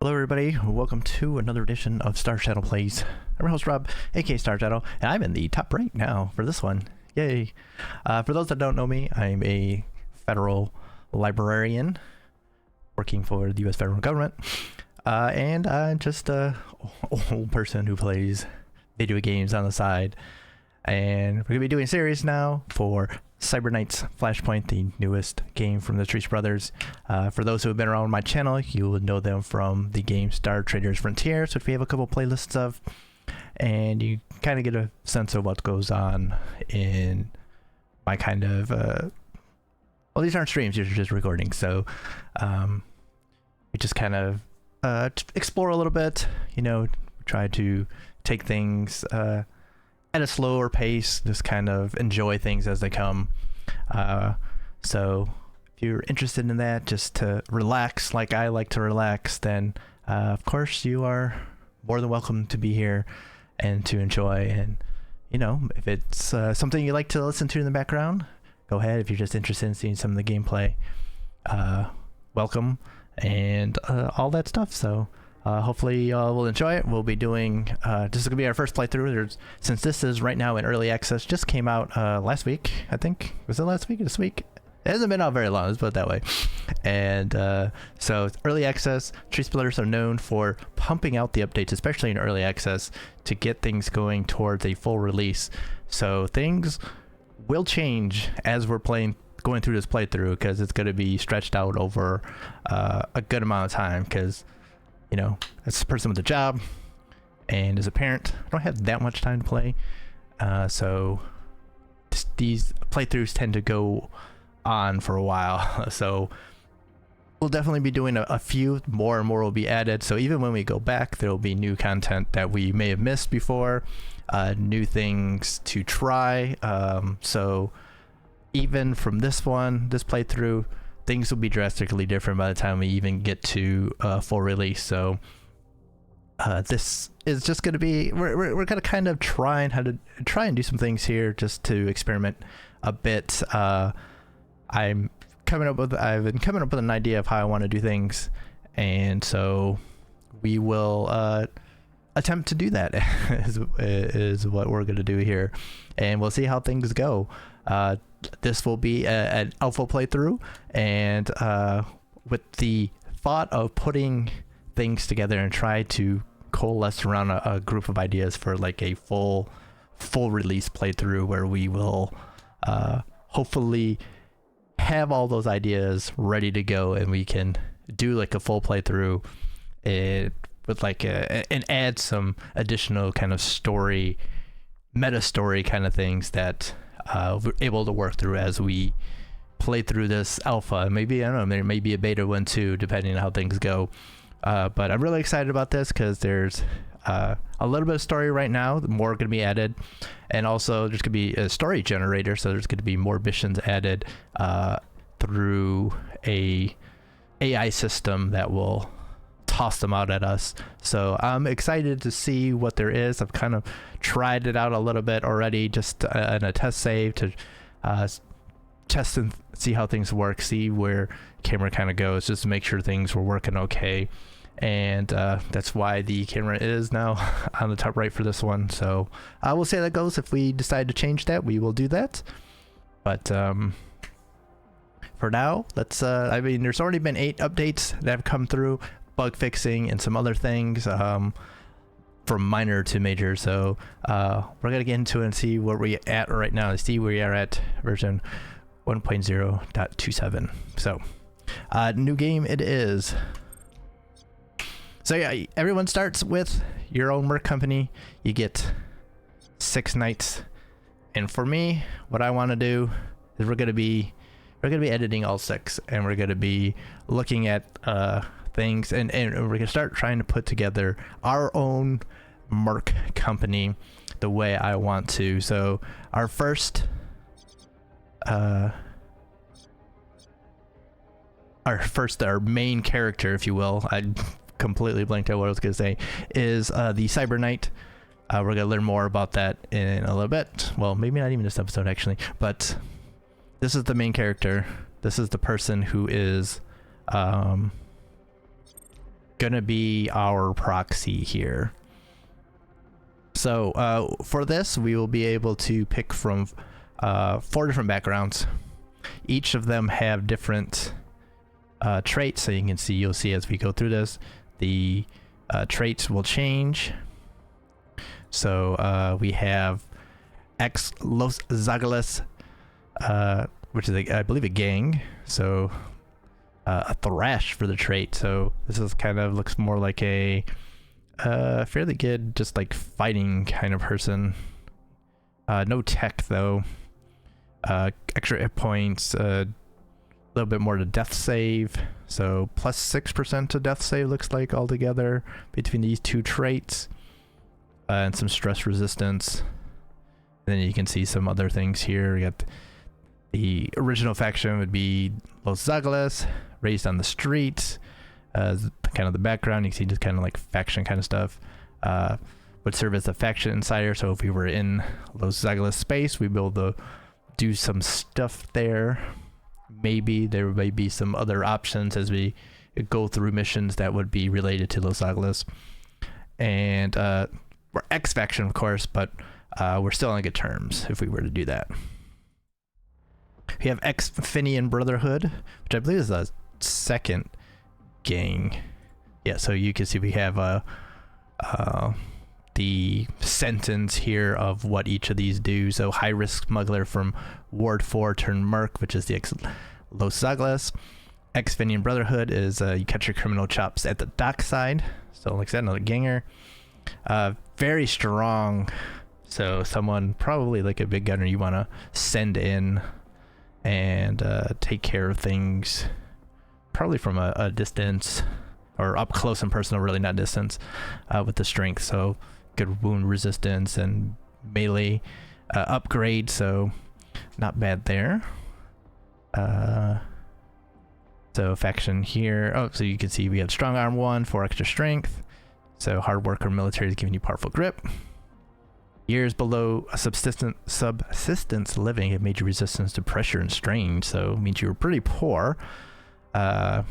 Hello everybody, welcome to another edition of Star Shadow Plays. I'm your host Rob, aka Star Shadow, and I'm in the top right now for this one. Yay! For those that don't know me, I'm a federal librarian working for the US federal government, and I'm just a old person who plays video games on the side. And we're going to be doing a series now for Cyber Knight's Flashpoint, the newest game from the Trees Brothers. For those who have been around my channel, you will know them from the game Star Traders Frontiers, which we have a couple playlists of, and you kind of get a sense of what goes on in my kind of well, these aren't streams, these are just recordings, so we just kind of explore a little bit, you know, try to take things at a slower pace, just kind of enjoy things as they come. So if you're interested in that, just to relax like I like to relax, then of course you are more than welcome to be here and to enjoy. And you know, if it's something you like to listen to in the background, go ahead. If you're just interested in seeing some of the gameplay, welcome, and all that stuff. So hopefully y'all will enjoy it. We'll be doing, this is gonna be our first playthrough. Since this is right now in early access, just came out last week, I think. Was it last week or this week? It hasn't been out very long, let's put it that way. And so it's early access. Tree Splitters are known for pumping out the updates, especially in early access, to get things going towards a full release. So things will change as we're going through this playthrough, because it's going to be stretched out over a good amount of time, because you know, as a person with a job and as a parent, I don't have that much time to play. So these playthroughs tend to go on for a while. So we'll definitely be doing a few more, and more will be added. So even when we go back, there will be new content that we may have missed before, new things to try. So even from this playthrough, things will be drastically different by the time we even get to full release. So this is just going to be, we're going to kind of try and do some things here just to experiment a bit. I've been coming up with an idea of how I want to do things, and so we will attempt to do that is what we're going to do here, and we'll see how things go. This will be an alpha playthrough, and with the thought of putting things together and try to coalesce around a group of ideas for like a full release playthrough, where we will hopefully have all those ideas ready to go, and we can do like a full playthrough with like and add some additional kind of story, meta story kind of things that we're able to work through as we play through this alpha. Maybe, I don't know, there may be a beta one too, depending on how things go. But I'm really excited about this because there's a little bit of story right now, more going to be added, and also there's going to be a story generator, so there's going to be more missions added through a AI system that will toss them out at us. So I'm excited to see what there is. I've kind of tried it out a little bit already, just in a test save to test and see how things work, see where camera kind of goes, just to make sure things were working okay. And that's why the camera is now on the top right for this one. So we'll see how that goes. If we decide to change that, we will do that. But for now, let's I mean, there's already been 8 updates that have come through, bug fixing and some other things, from minor to major. So we're gonna get into it and see where we're at right now, and see where we are at version 1.0.27. So new game it is. So yeah, everyone starts with your own merc company. You get 6 knights, and for me, what I want to do is we're gonna be editing all 6, and we're gonna be looking at things, and we're gonna start trying to put together our own merc company the way I want to. So our main character, if you will, I completely blanked out what I was gonna say, is the Cyber Knight. We're gonna learn more about that in a little bit. Well, maybe not even this episode actually, but this is the main character. This is the person who is gonna be our proxy here. So for this, we will be able to pick from 4 different backgrounds. Each of them have different traits, so you can see, you'll see as we go through this, the traits will change. So we have X Los Zagales, which is I believe a gang. So a thrash for the trait. So this is kind of looks more like a fairly good, just like fighting kind of person. No tech though. Extra hit points. A little bit more to death save. So plus 6% to death save looks like altogether between these 2 traits. And some stress resistance. And then you can see some other things here. We got the original faction would be Los Zagales, raised on the streets. Kind of the background, you can see just kind of like faction kind of stuff. Would serve as a faction insider, so if we were in Los Zagales space, we'd be able to do some stuff there. Maybe there may be some other options as we go through missions that would be related to Los Zagales. And we're X faction, of course, but we're still on good terms if we were to do that. We have X Finian Brotherhood, which I believe is the second gang. Yeah, so you can see we have the sentence here of what each of these do. So high risk smuggler from Ward 4 turned Merc, which is the Los Zagales. X Finian Brotherhood is you catch your criminal chops at the dockside. So like I said, another ganger. Very strong. So someone probably like a big gunner you want to send in and take care of things probably from a distance or up close and personal, really not distance, with the strength. So good wound resistance and melee upgrade, so not bad there. So faction here, oh, so you can see we have strong arm 1 for extra strength. So hard worker military is giving you powerful grip. Years below a subsistence living, it made you resistance to pressure and strain, so it means you were pretty poor. And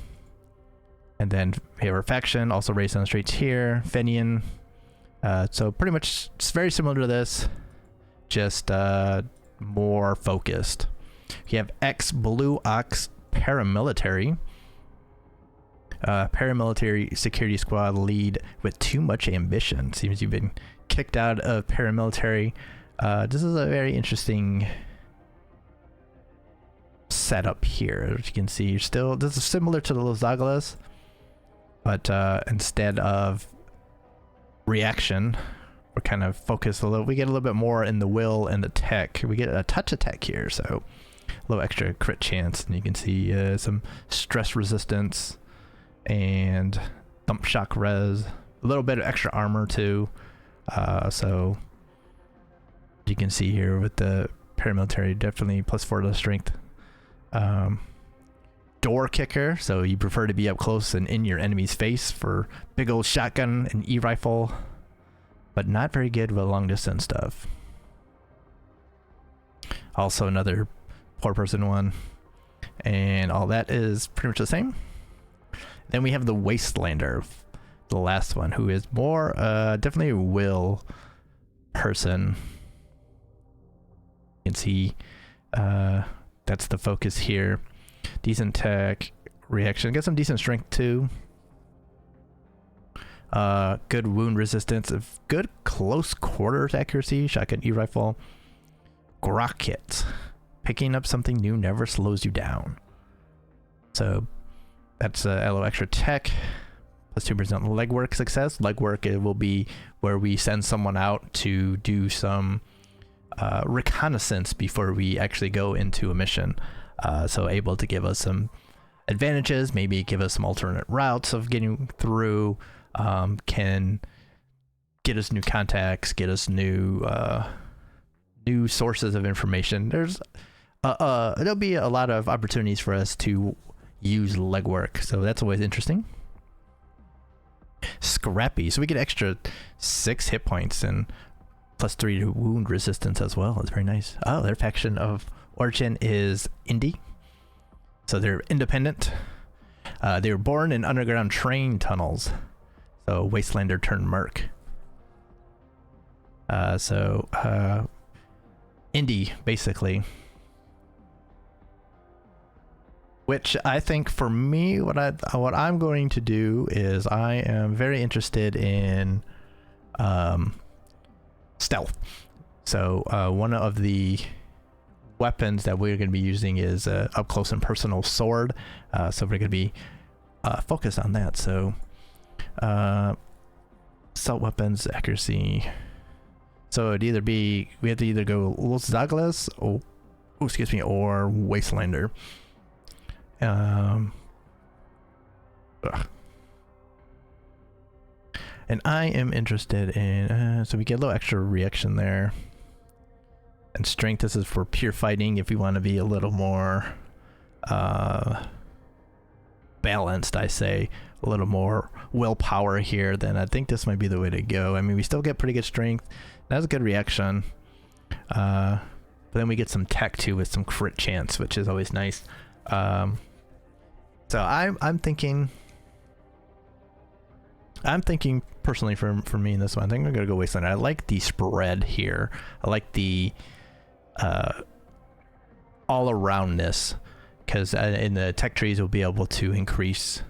then we have our faction, also raised on the streets here, Fenian. So pretty much it's very similar to this, just more focused. We have X Blue Ox Paramilitary. Paramilitary security squad lead with too much ambition. Seems you've been kicked out of paramilitary. This is a very interesting setup here. As you can see, still this is similar to the Los Zagales, but instead of reaction, we're kind of focused a little. We get a little bit more in the will and the tech. We get a touch attack here, so a little extra crit chance, and you can see some stress resistance and thump shock res. A little bit of extra armor too. So you can see here with the paramilitary, definitely +4 to strength. Door kicker, so you prefer to be up close and in your enemy's face for big old shotgun and e-rifle, but not very good with long distance stuff. Also another poor person one, and all that is pretty much the same. Then we have the Wastelander, the last one, who is more definitely a will person. You can see that's the focus here. Decent tech, reaction, got some decent strength too. Good wound resistance, good close quarters accuracy, shotgun e-rifle. Grocket, picking up something new never slows you down. So that's a little extra tech. +2% legwork success. Legwork, it will be where we send someone out to do some reconnaissance before we actually go into a mission. So able to give us some advantages, maybe give us some alternate routes of getting through, can get us new contacts, get us new new sources of information. There's there'll be a lot of opportunities for us to use legwork, so that's always interesting. Scrappy, so we get extra 6 hit points and +3 to wound resistance as well. It's very nice. Oh, their faction of origin is indie, so they're independent. They were born in underground train tunnels. So Wastelander turned merc. Indie, basically. Which I think for me, what I'm going to do is I am very interested in stealth. So one of the weapons that we're going to be using is up close and personal sword. So we're going to be focused on that. So assault weapons, accuracy. So it'd either be, we have to either go Los Douglas or Wastelander. And I am interested in, so we get a little extra reaction there. And strength, this is for pure fighting. If we want to be a little more balanced, I say, a little more willpower here, then I think this might be the way to go. I mean, we still get pretty good strength. That's a good reaction. But then we get some tech too with some crit chance, which is always nice. So I'm thinking personally for me in this one, I think I'm gonna go Wasteland. I like the spread here. I like the all aroundness, because in the tech trees we'll be able to increase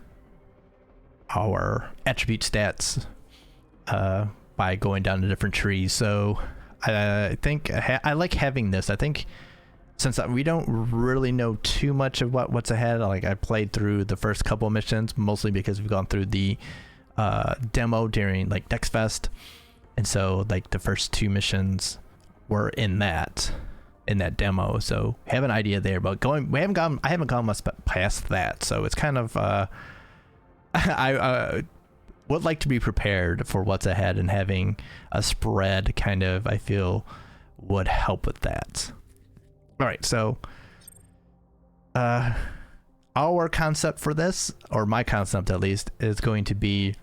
our attribute stats by going down to different trees. So I think I like having this. I think since we don't really know too much of what's ahead, like I played through the first couple of missions mostly because we've gone through the demo during like DexFest, and so like the first 2 missions were in that demo, so have an idea there. But I haven't gone much past that, so it's kind of I would like to be prepared for what's ahead, and having a spread kind of I feel would help with that. All right, so our concept for this, or my concept at least, is going to be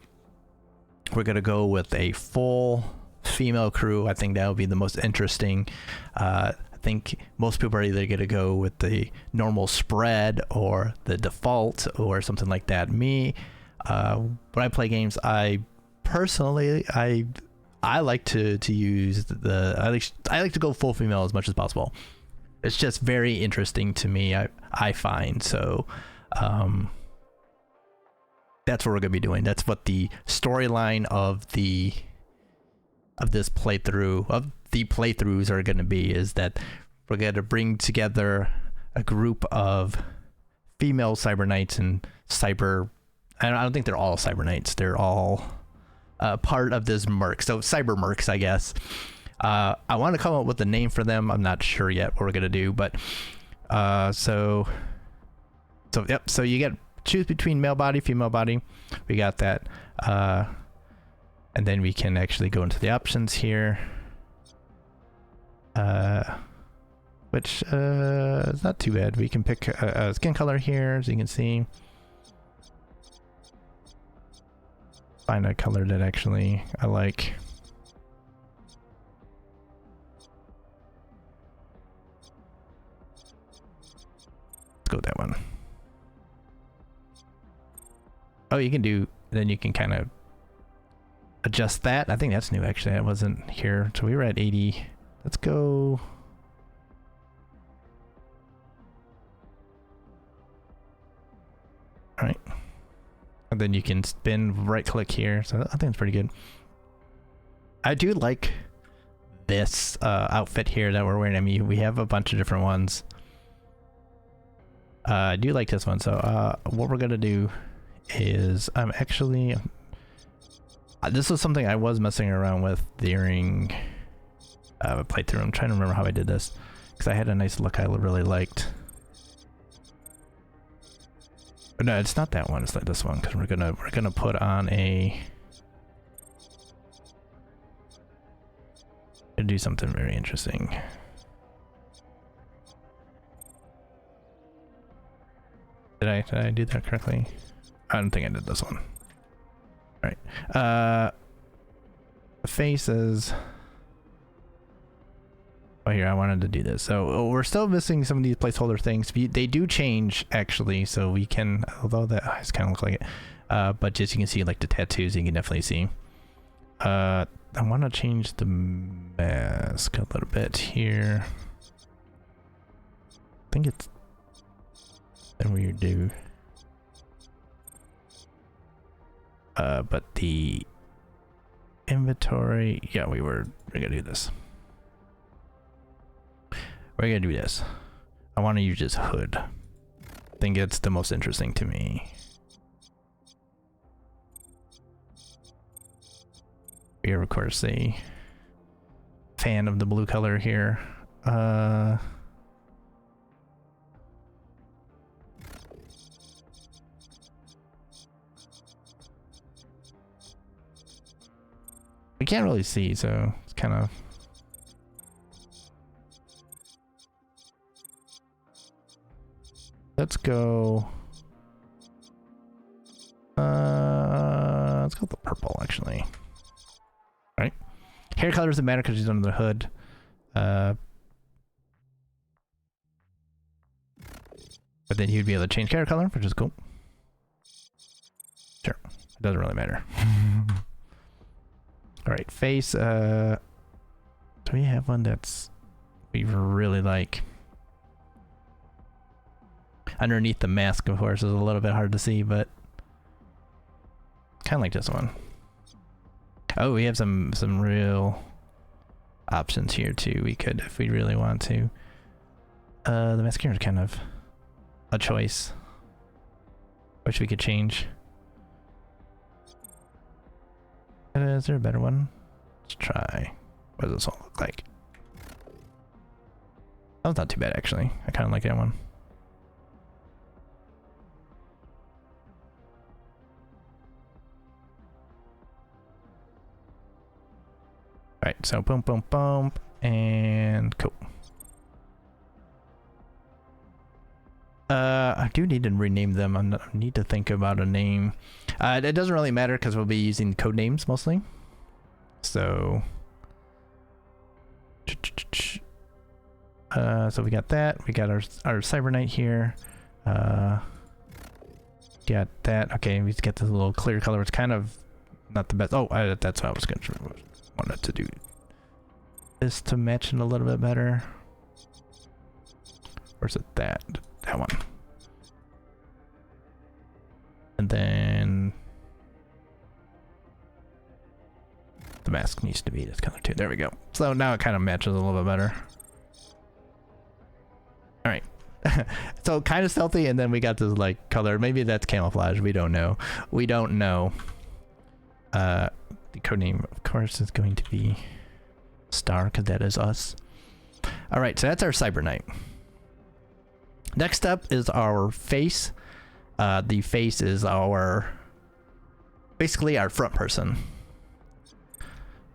we're going to go with a full female crew. I think that would be the most interesting. I think most people are either going to go with the normal spread or the default or something like that. Me, when I play games, I personally I like to use I like to go full female as much as possible. It's just very interesting to me, I find. So that's what we're gonna be doing. That's what the storyline of this playthrough, of the playthroughs, are gonna be, is that we're gonna bring together a group of female cyber knights and cyber, I don't think they're all cyber knights, they're all part of this merc, so cyber mercs, I guess. I want to come up with a name for them. I'm not sure yet what we're gonna do, but so yep. So you get choose between male body, female body. We got that, and then we can actually go into the options here, which is not too bad. We can pick a skin color here, as you can see. Find a color that actually I like. Go with that one. Oh, you can do, then you can kind of adjust that. I think that's new, actually. I wasn't here, so we were at 80. Let's go. All right, and then you can spin, right click here, so I think it's pretty good. I do like this outfit here that we're wearing. I mean, we have a bunch of different ones. I do like this one, so what we're gonna do is this was something I was messing around with during playthrough. I'm trying to remember how I did this, because I had a nice look I really liked. But no, it's not that one, it's like this one, because we're gonna put on do something very interesting. Did I do that correctly? I don't think I did this one. All right. The faces. Oh, here, I wanted to do this. So we're still missing some of these placeholder things. They do change, actually, so we can, although that eyes kind of look like it. But just you can see, like, the tattoos, you can definitely see. I want to change the mask a little bit here. I think it's... Then we do... but the inventory... Yeah, we're gonna do this. We're gonna do this. I want to use this hood. I think it's the most interesting to me. We are, of course, a fan of the blue color here. We can't really see, so it's kind of... Let's go... let's go with the purple, actually. Right? Hair color doesn't matter because she's under the hood. But then you'd be able to change hair color, which is cool. Sure. It doesn't really matter. Alright, face, do we have one that's we really like? Underneath the mask, of course, is a little bit hard to see, but kind of like this one. Oh, we have some real options here too. We could, if we really want to. The mascara is kind of a choice. Wish we could change. Is there a better one? Let's try. What does this all look like? That was not too bad, actually. I kind of like that one. Alright, so boom, boom, boom, and cool. I do need to rename them. I need to think about a name. It doesn't really matter because we'll be using code names mostly. So, so we got that. We got our Cyber Knight here. Got that. Okay, we just get this little clear color. It's kind of not the best. Oh, that's what I was going to wanted to do. This to match it a little bit better. Or is it that one? And then the mask needs to be this color too. There we go. So now it kind of matches a little bit better. All right. So kind of stealthy, and then we got this like color. Maybe that's camouflage. We don't know. We don't know. The codename, of course, is going to be Star, because that is us. All right, so that's our Cyber Knight. Next up is our face. The face is our, basically our front person.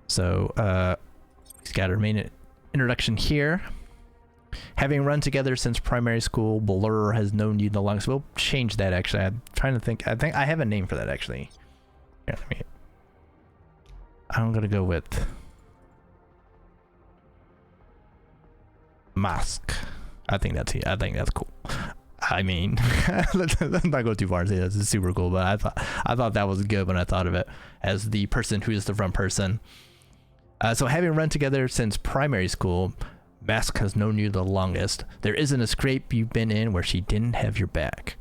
So he's got our main introduction here. Having run together since primary school, Blur has known you the longest. We'll change that, actually. I'm trying to think. I think I have a name for that, actually. Here, let me... I'm gonna go with Mask. I think that's cool. I mean, let's not go too far and say that's super cool, but I thought that was good when I thought of it as the person who is the front person. So having run together since primary school, Mask has known you the longest. There isn't a scrape you've been in where she didn't have your back.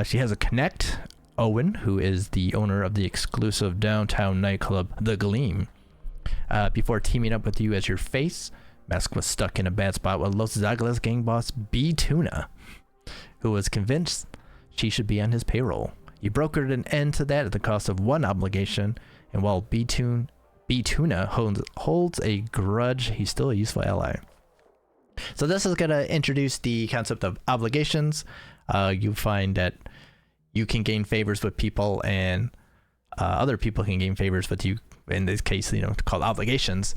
She has a connect, Owen, who is the owner of the exclusive downtown nightclub, The Gleam. Before teaming up with you as your face, Mask was stuck in a bad spot with Los Zaglas gang boss B Tuna, who was convinced she should be on his payroll. You brokered an end to that at the cost of one obligation, and while B Tuna holds a grudge, he's still a useful ally. So this is going to introduce the concept of obligations. You find that you can gain favors with people, and other people can gain favors with you. In this case, called obligations.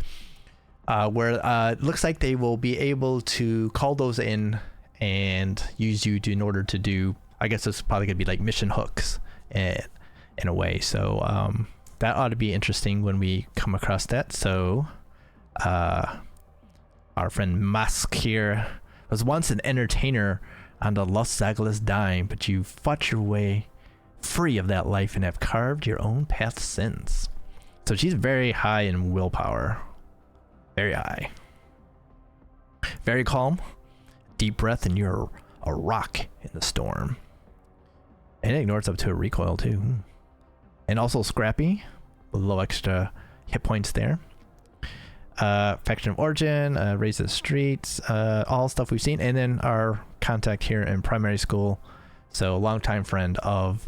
Where it looks like they will be able to call those in and use you in order to do, I guess it's probably gonna be like mission hooks in a way. So that ought to be interesting when we come across that. So Our friend Musk here was once an entertainer on the Los Angeles dime, but you fought your way free of that life and have carved your own path since. So she's very high in willpower. Very high. Very calm. Deep breath and you're a rock in the storm. And it ignores up to a recoil too. And also scrappy. A little extra hit points there. Faction of Origin, Raise the Streets, all stuff we've seen. And then our contact here in primary school. So longtime friend of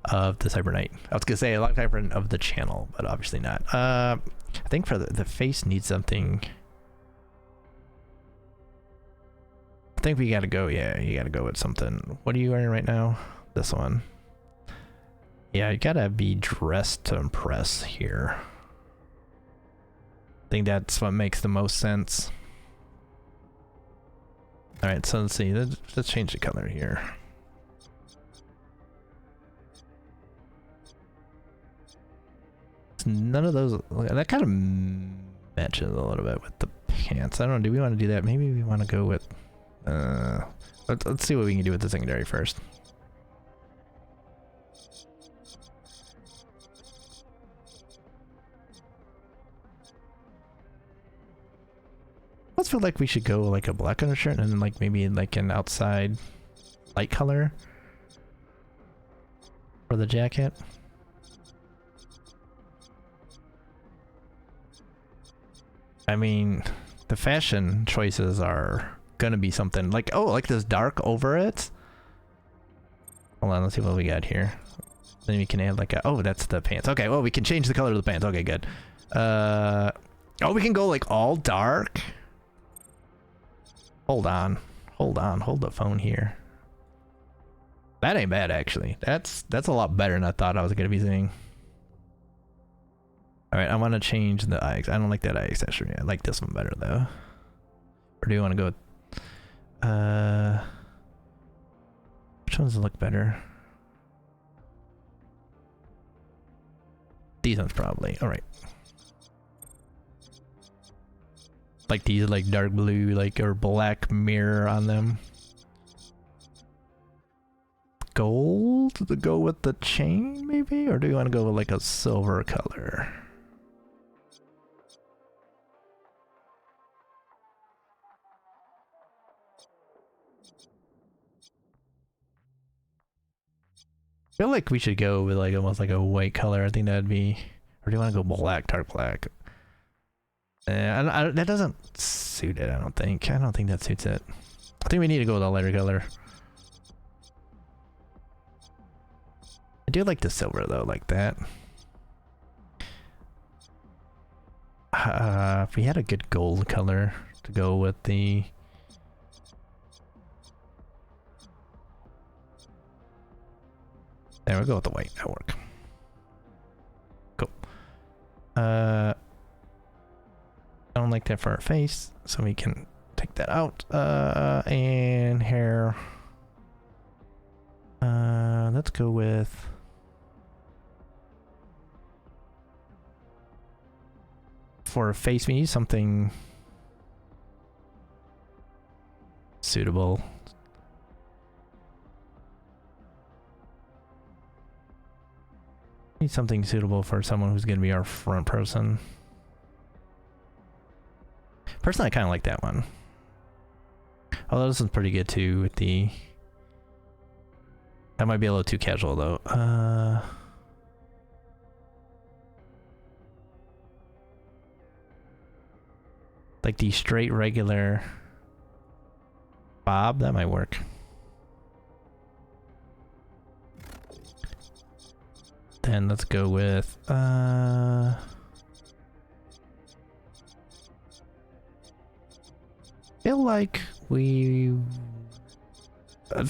of the Cyber Knight. I was gonna say a longtime friend of the channel, but obviously not. I think for the face needs something. I think we gotta go, yeah, you gotta go with something. What are you wearing right now? This one. Yeah, you gotta be dressed to impress here. I think that's what makes the most sense. Alright, so let's see, let's change the color here. None of those, that kind of matches a little bit with the pants. I don't know, do we want to do that? Maybe we want to go with, let's see what we can do with the secondary first. I feel like we should go like a black undershirt and then like maybe like an outside light color for the jacket. I mean, the fashion choices are gonna be something like, oh, like this dark over it. Hold on, let's see what we got here. Then we can add like a, oh, that's the pants. Okay, well, we can change the color of the pants. Okay, good. Oh, we can go like all dark. Hold on, hold the phone here. That ain't bad actually. That's a lot better than I thought I was gonna be seeing. All right, I want to change the eye. I don't like that eye accessory. I like this one better though. Or do you want to go with, which ones look better? These ones probably. All right. Like these like dark blue, like, or black mirror on them. Gold to go with the chain maybe? Or do you want to go with like a silver color? I feel like we should go with like almost like a white color. I think that'd be, or do you want to go black, dark black? That doesn't suit it, I don't think. I don't think that suits it. I think we need to go with a lighter color. I do like the silver though, like that. If we had a good gold color to go with the... There, we'll go with the white, that'll work. Cool. I don't like that for our face, so we can take that out. And hair. Let's go with... For a face, we need something suitable. Need something suitable for someone who's going to be our front person. Personally, I kind of like that one. Although this one's pretty good too with the... That might be a little too casual though. Like the straight regular bob, that might work. Then let's go with feel like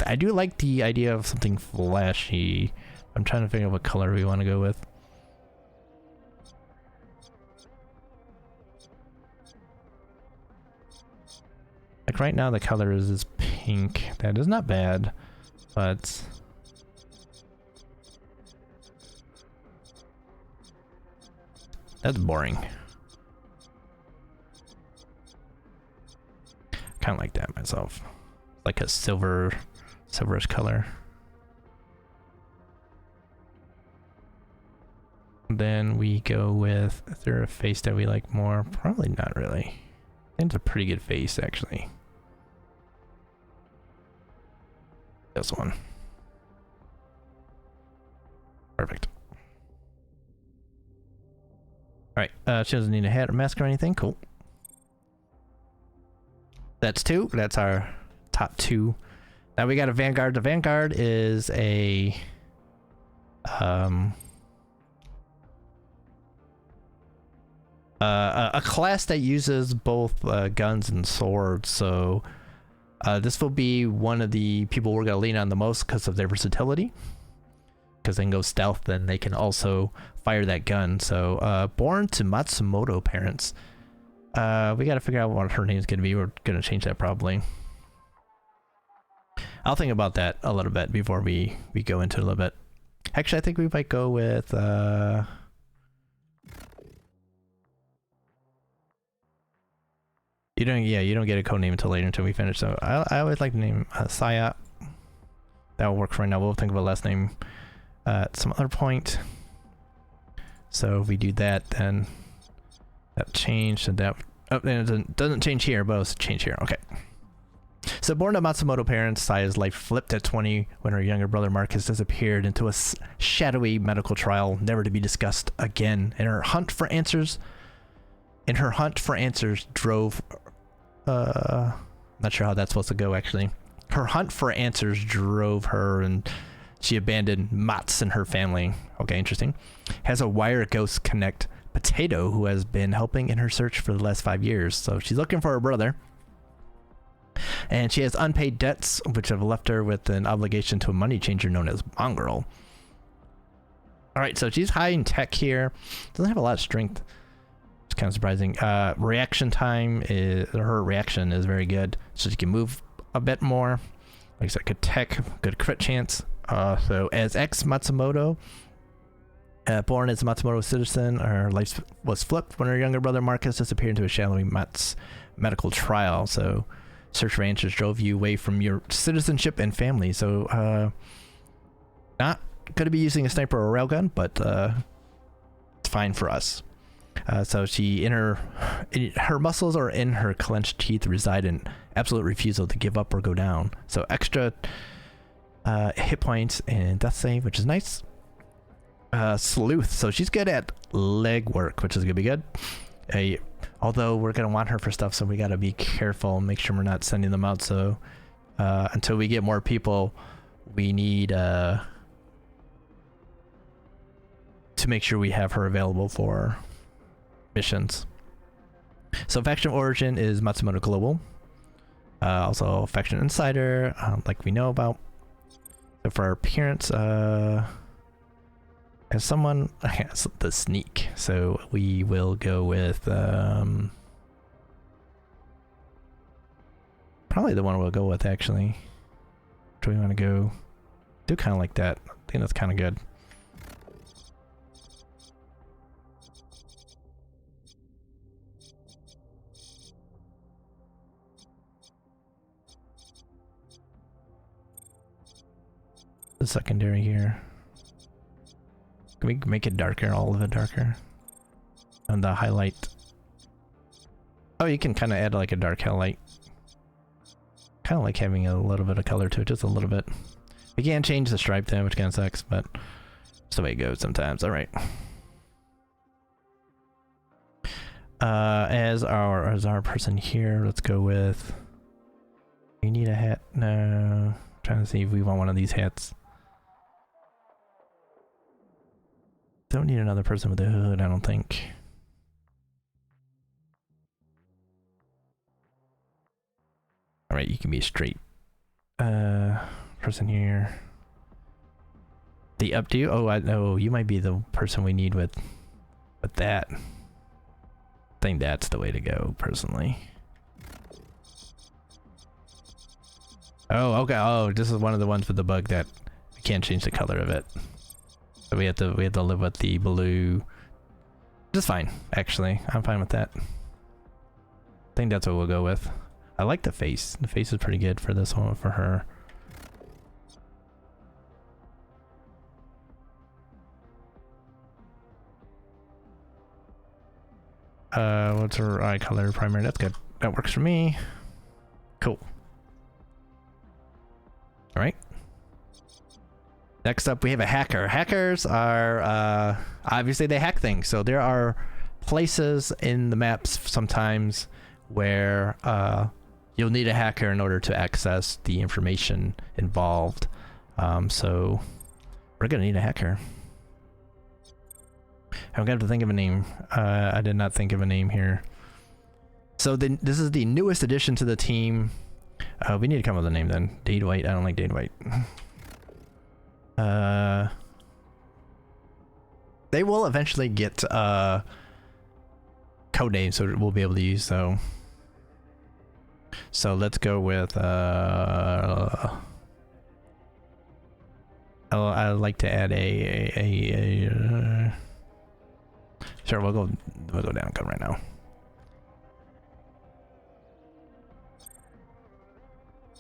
I do like the idea of something flashy. I'm trying to figure out what color we want to go with. Like right now the color is this pink. That is not bad, but that's boring. kind of like that myself. Like a silverish color. Then we go with, is there a face that we like more? Probably not really. I think it's a pretty good face, actually. This one. Perfect. Alright, she doesn't need a hat or mask or anything. Cool. That's 2. That's our top 2. Now we got a Vanguard. The Vanguard is a class that uses both guns and swords, so this will be one of the people we're going to lean on the most because of their versatility. Because they can go stealth, then they can also fire that gun. So born to Matsumoto parents. We got to figure out what her name is going to be. We're going to change that probably. I'll think about that a little bit before we go into it a little bit. Actually, I think we might go with you don't get a code name until later, until we finish. So I always like the name Saya. That will work for right now. We'll think of a last name at some other point. So if we do that, then that changed, and that it doesn't change here, but it'll change here. Okay. So born to Matsumoto parents, Saya's life flipped at 20 when her younger brother Marcus disappeared into a shadowy medical trial, never to be discussed again. In her hunt for answers drove not sure how that's supposed to go, actually. Her hunt for answers drove her, and she abandoned Mats and her family. Okay, interesting. Has a wire ghost connect Potato, who has been helping in her search for the last 5 years. So she's looking for her brother. And she has unpaid debts, which have left her with an obligation to a money changer known as Mongrel. Alright, so she's high in tech here. Doesn't have a lot of strength. It's kind of surprising. Reaction time her reaction is very good. So she can move a bit more. Like I said, good tech, good crit chance. So as ex-Matsumoto, born as a Matsumoto citizen, her life was flipped when her younger brother Marcus disappeared into a shadowy medical trial. So search for answers drove you away from your citizenship and family. So not going to be using a sniper or a railgun, but it's fine for us. So she, her muscles or in her clenched teeth reside in absolute refusal to give up or go down. So extra hit points and death save, which is nice. Sleuth, so she's good at leg work, which is gonna be good. Although we're gonna want her for stuff, so we gotta be careful, make sure we're not sending them out. So until we get more people, we need to make sure we have her available for missions. So faction origin is Matsumoto Global. Also faction insider, like we know about. So for our appearance, as someone has the sneak, so we will go with probably the one we'll go with, actually. Do we want to go do kind of like that? I think that's kind of good. The secondary here. Can we make it darker, all of it darker? And the highlight. Oh, you can kind of add like a dark highlight. Kind of like having a little bit of color to it, just a little bit. We can't change the stripe then, which kind of sucks, but it's the way it goes sometimes. All right. As our person here, let's go with. You need a hat? No. I'm trying to see if we want one of these hats. Don't need another person with a hood, I don't think. Alright, you can be a straight person here. The updo? Oh, I know you might be the person we need with that. I think that's the way to go, personally. Oh, okay. Oh, this is one of the ones with the bug that we can't change the color of it. So we have to live with the blue. Just fine, actually. I'm fine with that. I think that's what we'll go with. I like the face. The face is pretty good for this one, for her. What's her eye color? Primary. That's good. That works for me. Cool. All right. Next up, we have a hacker. Hackers are, obviously they hack things. So there are places in the maps sometimes where you'll need a hacker in order to access the information involved. So we're gonna need a hacker. I'm gonna have to think of a name. I did not think of a name here. So this is the newest addition to the team. We need to come up with a name then. Dade White. I don't like Dade White. They will eventually get code names, so we'll be able to use. So let's go with I'd like to add a sure, we'll go down code right now.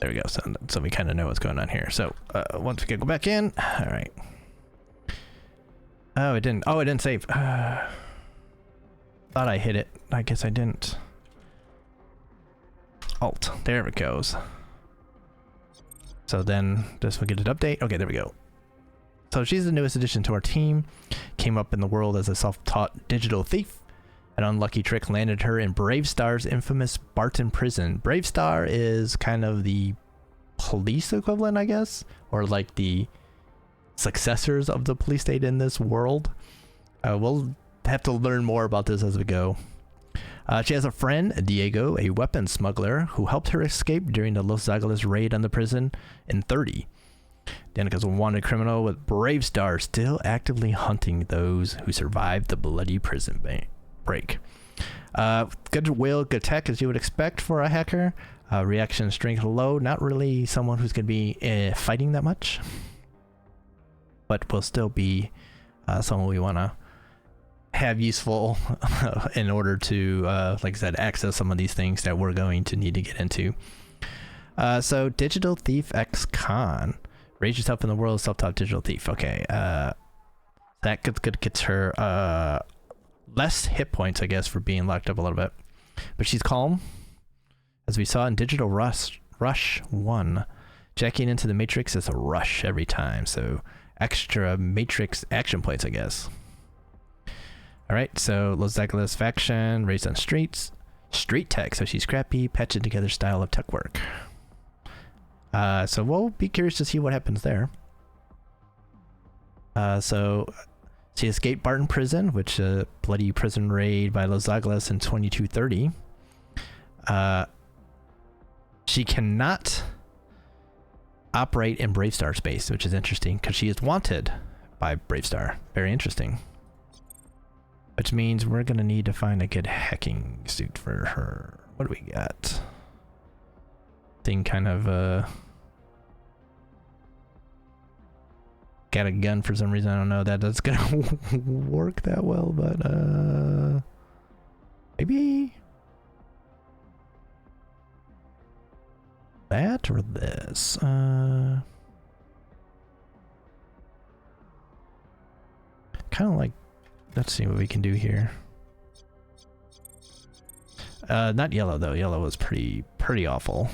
There we go. So we kind of know what's going on here. So once we go back in, all right. Oh, it didn't. Oh, it didn't save. Thought I hit it. I guess I didn't. Alt. There it goes. So then this will get an update. Okay, there we go. So she's the newest addition to our team. Came up in the world as a self-taught digital thief. An unlucky trick landed her in Bravestar's infamous Barton prison. Bravestar is kind of the police equivalent, I guess, or like the successors of the police state in this world. We'll have to learn more about this as we go. She has a friend, Diego, a weapons smuggler, who helped her escape during the Los Angeles raid on the prison in 30. Danica's a wanted criminal, with Bravestar still actively hunting those who survived the bloody prison break. Good will, good tech, as you would expect for a hacker. Reaction strength low, not really someone who's going to be fighting that much, but will still be someone we want to have useful in order to, like I said, access some of these things that we're going to need to get into. So Digital Thief X Con. Raise yourself in the world of self-taught digital thief. Okay, that gets her less hit points, I guess, for being locked up a little bit. But she's calm, as we saw in Digital Rush 1. Jacking into the Matrix is a rush every time, so extra Matrix action points, I guess. Alright, so Los Angeles faction, raised on streets. Street tech, so she's scrappy, patched together style of tech work. So we'll be curious to see what happens there. So she escaped Barton prison, which bloody prison raid by Los Angeles in 2230. She cannot operate in Bravestar space, which is interesting because she is wanted by Bravestar. Very interesting. Which means we're gonna need to find a good hacking suit for her. What do we got? Thing kind of got a gun for some reason. I don't know that that's gonna work that well, but maybe that or this. Kind of like, let's see what we can do here. Not yellow though. Yellow was pretty awful.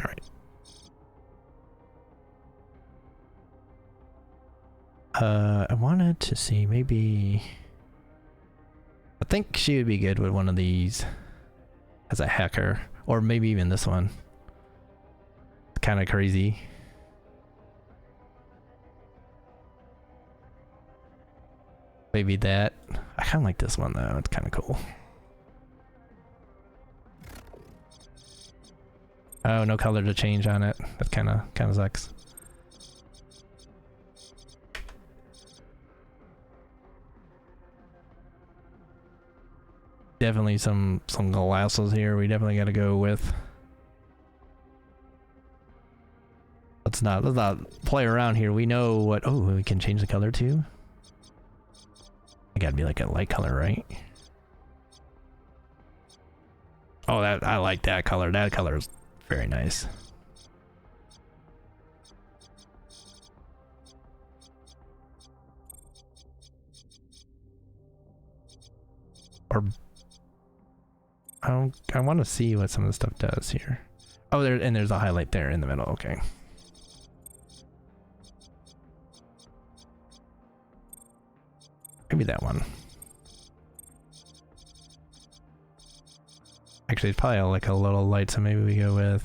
All right. I wanted to see maybe. I think she would be good with one of these as a hacker, or maybe even this one. Kind of crazy. Maybe that. I kind of like this one though. It's kind of cool. Oh, no color to change on it. That kind of sucks. Definitely some glasses here. We definitely got to go with. Let's not play around here. We know what. Oh, we can change the color too. It gotta be like a light color, right? Oh, that I like that color. That color is very nice. Or I want to see what some of the stuff does here. Oh, there's a highlight there in the middle. Okay. Maybe that one. Actually, it's probably like a little light, so maybe we go with...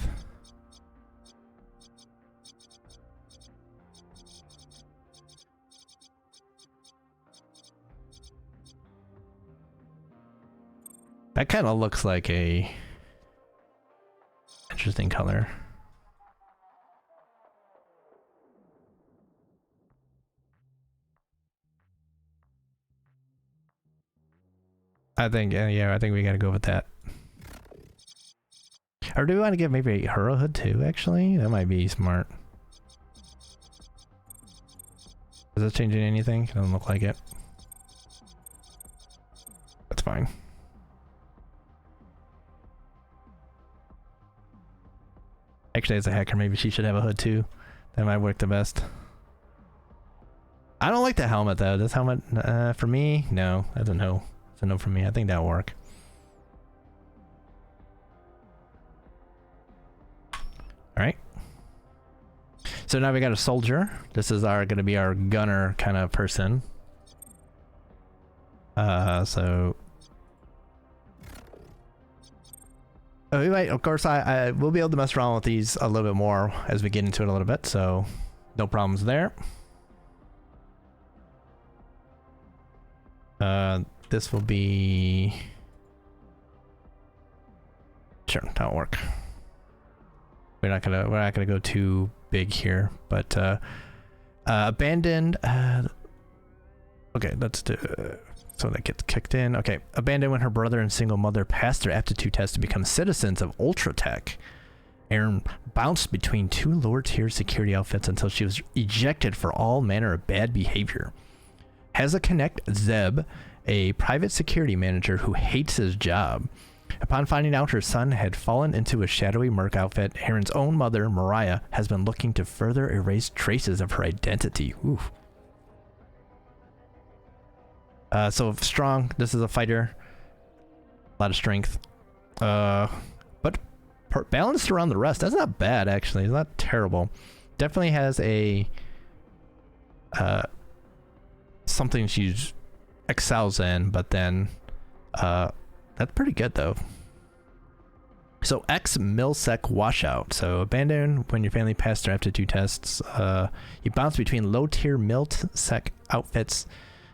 That kind of looks like a interesting color. I think, yeah, I think we gotta go with that. Or do we want to give maybe her a hood too, actually? That might be smart. Is this changing anything? It doesn't look like it. That's fine. Actually, as a hacker, maybe she should have a hood too. That might work the best. I don't like the helmet though. This helmet, for me, no. That's a no. It's a no for me. I think that'll work. Alright. So now we got a soldier. This is gonna be our gunner kind of person. So... we might, of course, I will be able to mess around with these a little bit more as we get into it a little bit, so no problems there. This will be... Sure, that'll work. We're not gonna go too big here, but abandoned. Okay, let's do. So that gets kicked in. Okay, abandoned when her brother and single mother passed their aptitude test to become citizens of Ultratech. Erin bounced between two lower tier security outfits until she was ejected for all manner of bad behavior. Has a connect Zeb, a private security manager who hates his job. Upon finding out her son had fallen into a shadowy merc outfit, Erin's own mother, Mariah, has been looking to further erase traces of her identity. Oof. So strong. This is a fighter. A lot of strength. But balanced around the rest. That's not bad, actually. It's not terrible. Definitely has a... something she excels in, but then... that's pretty good, though. So, ex-milsec washout. So, abandoned when your family passed their aptitude tests. You bounce between low-tier milsec outfits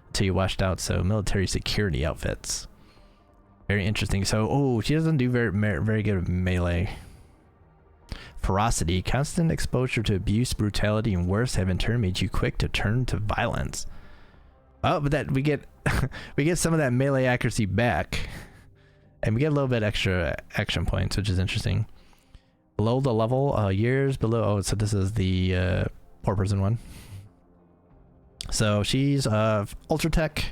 until you washed out. So, military security outfits. Very interesting. So, oh, she doesn't do very good at melee. Ferocity. Constant exposure to abuse, brutality, and worse have in turn made you quick to turn to violence. Oh, but that we get we get some of that melee accuracy back. And we get a little bit extra action points, which is interesting. Below the level, years below. Oh, so this is the poor person one. So she's Ultratech.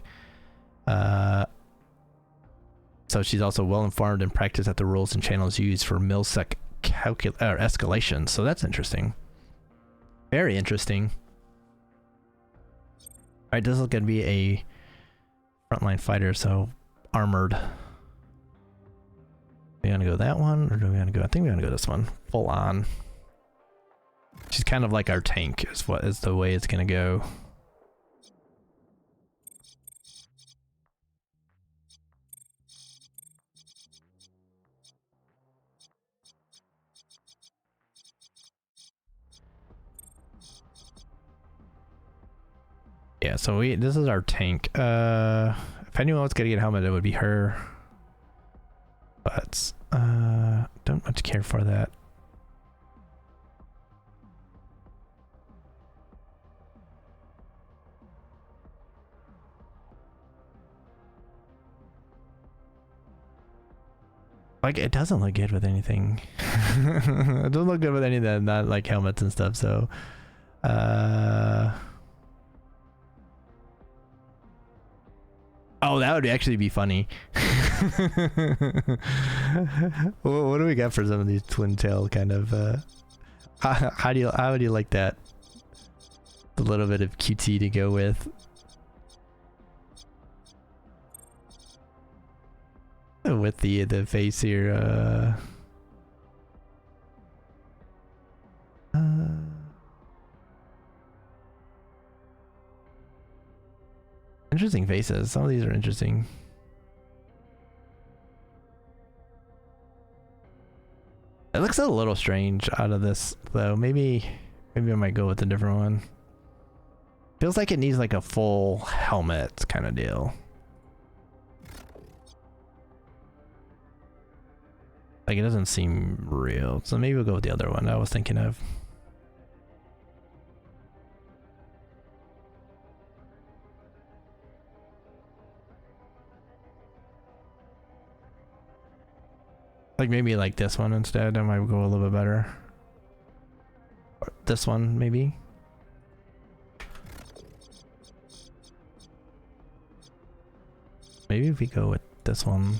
So she's also well informed and practiced at the rules and channels used for milsec escalation. So that's interesting. Very interesting. All right, this is going to be a frontline fighter, so armored. We gonna go that one, or do we gonna go? I think we're gonna go this one, full on. She's kind of like our tank, is the way it's gonna go. Yeah, so this is our tank. If anyone was gonna get a helmet, it would be her. But don't much care for that. Like, it doesn't look good with anything. It doesn't look good with any of that, not like helmets and stuff, so Oh, that would actually be funny. What do we got for some of these twin tail kind of? How do you like that? A little bit of QT to go with. With the face here. Interesting faces. Some of these are interesting. It looks a little strange out of this though. Maybe I might go with a different one. Feels like it needs like a full helmet kind of deal. Like it doesn't seem real. So maybe we'll go with the other one I was thinking of. Like maybe like this one instead. That might go a little bit better. Or this one maybe. Maybe if we go with this one.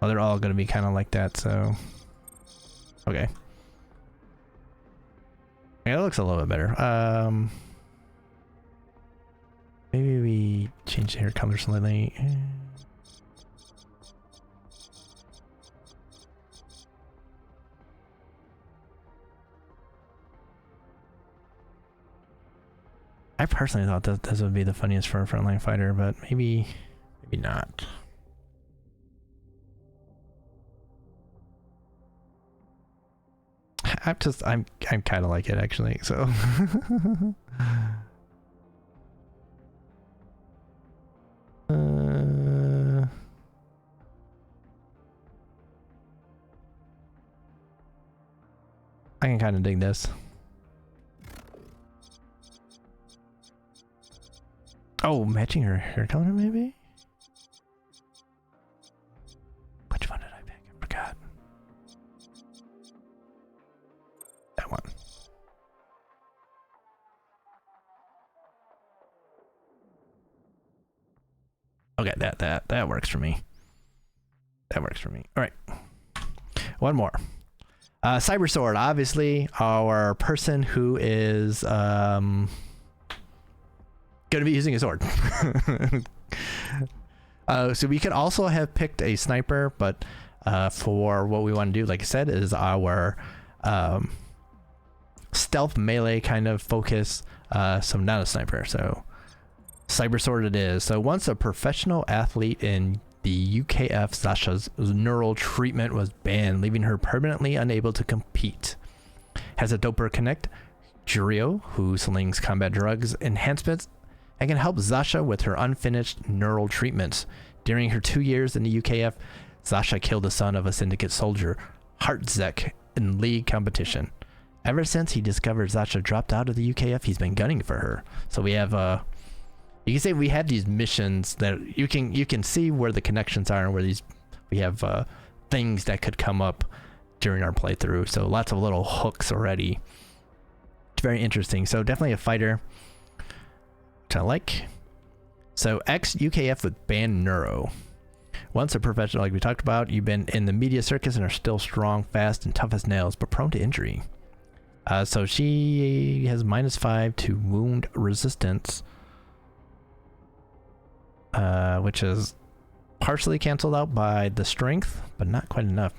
Oh, they're all gonna be kind of like that, so okay. Yeah, it looks a little bit better. Maybe we change the hair color slightly. I personally thought that this would be the funniest for a frontline fighter, but maybe not. I'm kind of like it actually, so. I can kind of dig this. Oh, matching her hair color maybe? Which one did I pick? I forgot. That one. Okay, that works for me. That works for me. All right. One more. Cybersword, obviously our person who is gonna be using a sword. So we could also have picked a sniper, but for what we want to do, like I said, is our stealth melee kind of focus. So not a sniper, so Cybersword it is. So once a professional athlete in the UKF, Zasha's neural treatment was banned, leaving her permanently unable to compete. Has a doper connect, Jurio, who slings combat drugs enhancements and can help Zasha with her unfinished neural treatments. During her 2 years in the UKF, Zasha killed the son of a syndicate soldier, Hartzek, in league competition. Ever since he discovered Zasha dropped out of the UKF, he's been gunning for her. So we have you can say we have these missions that you can see where the connections are and where we have things that could come up during our playthrough. So lots of little hooks already. It's very interesting. So definitely a fighter, which I like. So ex UKF with banned neuro. Once a professional, like we talked about, you've been in the media circus and are still strong, fast, and tough as nails, but prone to injury. So she has -5 to wound resistance, which is partially canceled out by the strength, but not quite enough.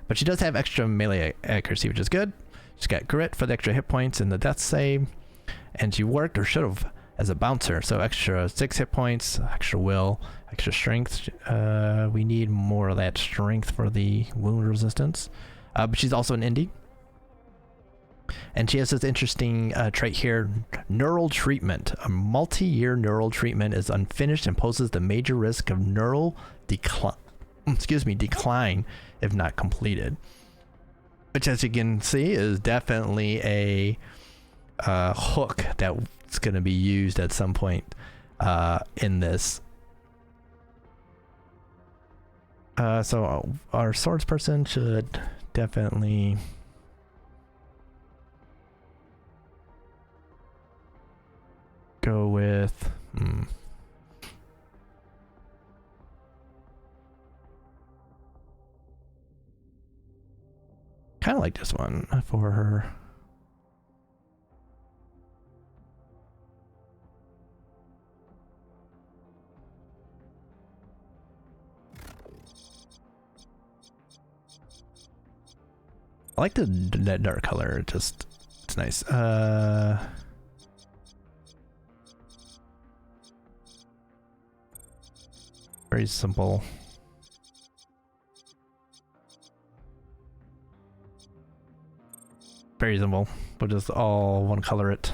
But she does have extra melee accuracy, which is good. She's got grit for the extra hit points and the death save, and she worked, or should have, as a bouncer, so extra 6 hit points, extra will, extra strength. We need more of that strength for the wound resistance. But she's also an indie. And she has this interesting trait here, neural treatment. A multi-year neural treatment is unfinished and poses the major risk of neural decline if not completed. Which, as you can see, is definitely a hook that's going to be used at some point in this. So our swords person should definitely go with Kind of like this one for her. I like that dark color. Just it's nice. Very simple. Very simple. We'll just all one color it.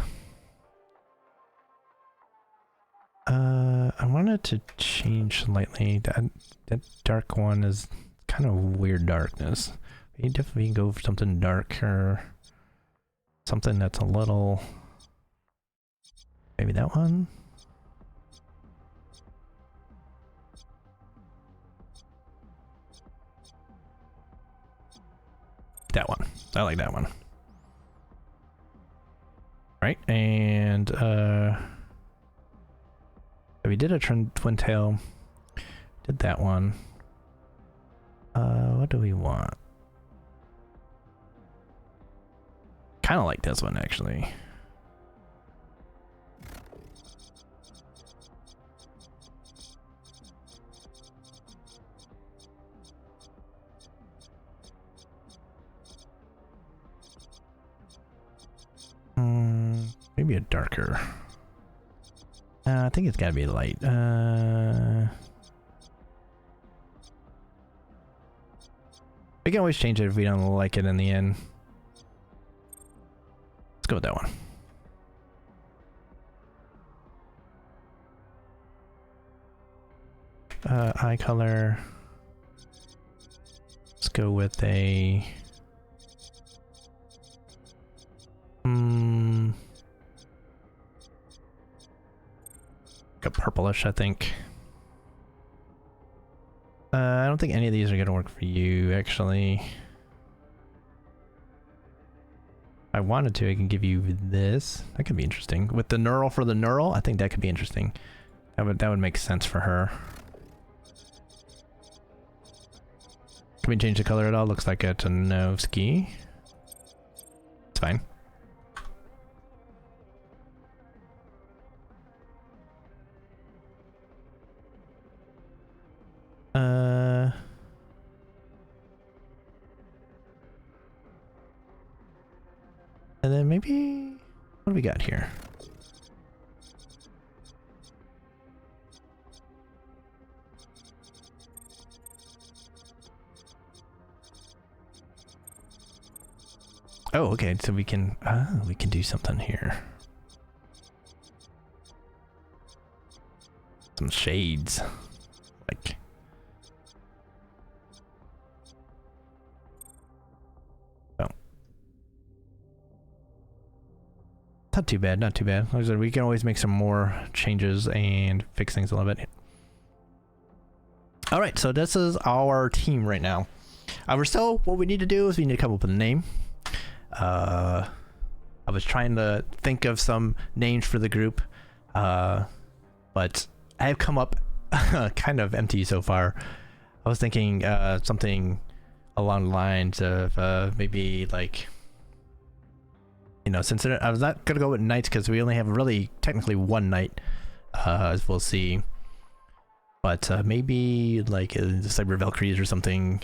I wanted to change slightly. That dark one is kind of weird darkness. You definitely can go for something darker. Something that's a little... Maybe that one? That one. I like that one. Right, and we did a twin tail. Did that one. What do we want? Kind of like this one, actually. Maybe a darker. I think it's gotta be light. We can always change it if we don't like it in the end. Let's go with that one. Eye color. Let's go with a... like a purplish, I think. I don't think any of these are gonna work for you, actually. If I wanted to, I can give you this. That could be interesting. With the neural for the neural, I think that could be interesting. That would make sense for her. Can we change the color at all? Looks like a Tanovsky. It's fine. And then maybe, what do we got here? Oh, okay, so we can do something here. Some shades, like. Not too bad, not too bad. Like I said, we can always make some more changes and fix things a little bit. Alright, so this is our team right now. We're still, what we need to do is we need to come up with a name. I was trying to think of some names for the group, but I have come up kind of empty so far. I was thinking something along the lines of maybe like... You know, since I was not gonna go with knights because we only have really technically one knight, as we'll see. But maybe like the Cyber Valkyries or something.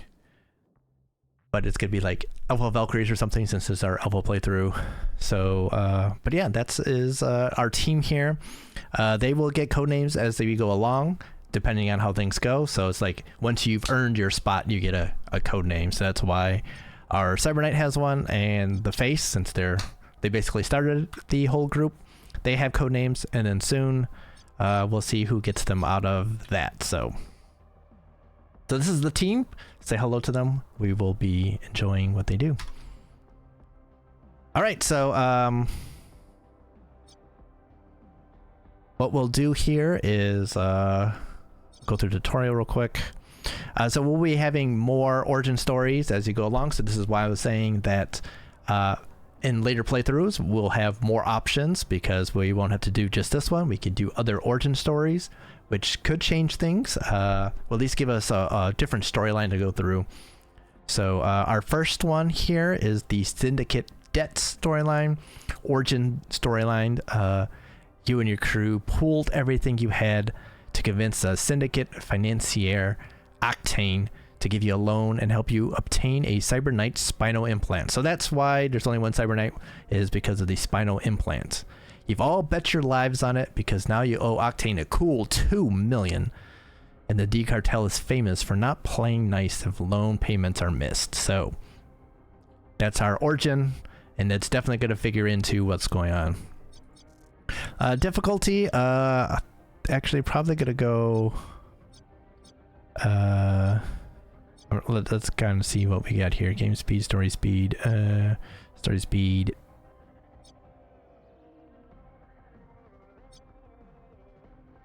But it's gonna be like Alpha Valkyries or something since it's our Alpha playthrough. So, but yeah, that is our team here. They will get codenames as they go along, depending on how things go. So it's like once you've earned your spot, you get a code name. So that's why our Cyber Knight has one, and the Face, since they basically started the whole group, they have code names, and then soon we'll see who gets them out of that. So this is the team. Say hello to them. We will be enjoying what they do. All right, so what we'll do here is go through the tutorial real quick. So we'll be having more origin stories as you go along. So this is why I was saying that in later playthroughs, we'll have more options because we won't have to do just this one. We can do other origin stories, which could change things. Or at least give us a different storyline to go through. So our first one here is the Syndicate Debt storyline, origin storyline. You and your crew pooled everything you had to convince a syndicate financier, Octane, to give you a loan and help you obtain a Cyberknight spinal implant. So that's why there's only one Cyberknight, is because of the spinal implants. You've all bet your lives on it because now you owe Octane a cool $2 million. And the D Cartel is famous for not playing nice if loan payments are missed. So that's our origin, and it's definitely going to figure into what's going on. Difficulty, actually probably going to go... let's kind of see what we got here. Game speed, story speed,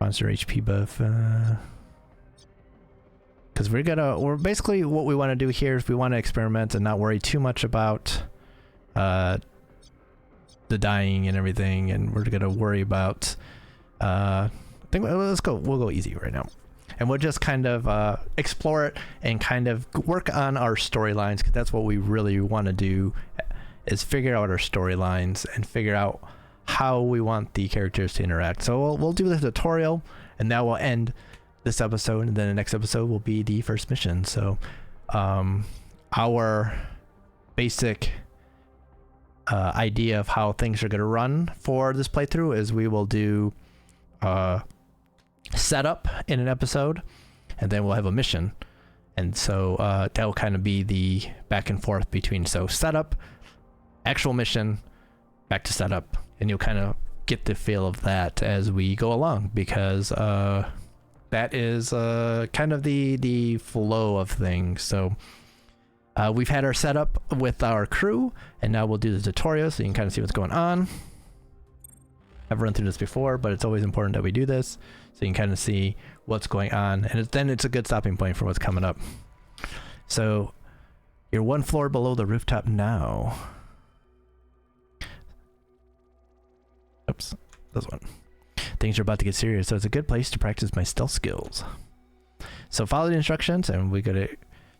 monster HP buff, because we're basically, what we want to do here is we want to experiment and not worry too much about the dying and everything, and we're gonna worry about I think we'll go easy right now. And we'll just kind of explore it and kind of work on our storylines, because that's what we really want to do, is figure out our storylines and figure out how we want the characters to interact. So we'll do the tutorial, and that will end this episode, and then the next episode will be the first mission. So our basic idea of how things are going to run for this playthrough is we will do setup in an episode, and then we'll have a mission, and so that will kind of be the back and forth between, so setup, actual mission, back to setup, and you'll kind of get the feel of that as we go along, because that is kind of the flow of things. So we've had our setup with our crew, and now we'll do the tutorial so you can kind of see what's going on. I've run through this before, but it's always important that we do this so you can kind of see what's going on, and then it's a good stopping point for what's coming up. So you're one floor below the rooftop now. Oops, this one. Things are about to get serious, so it's a good place to practice my stealth skills. So follow the instructions, and we gotta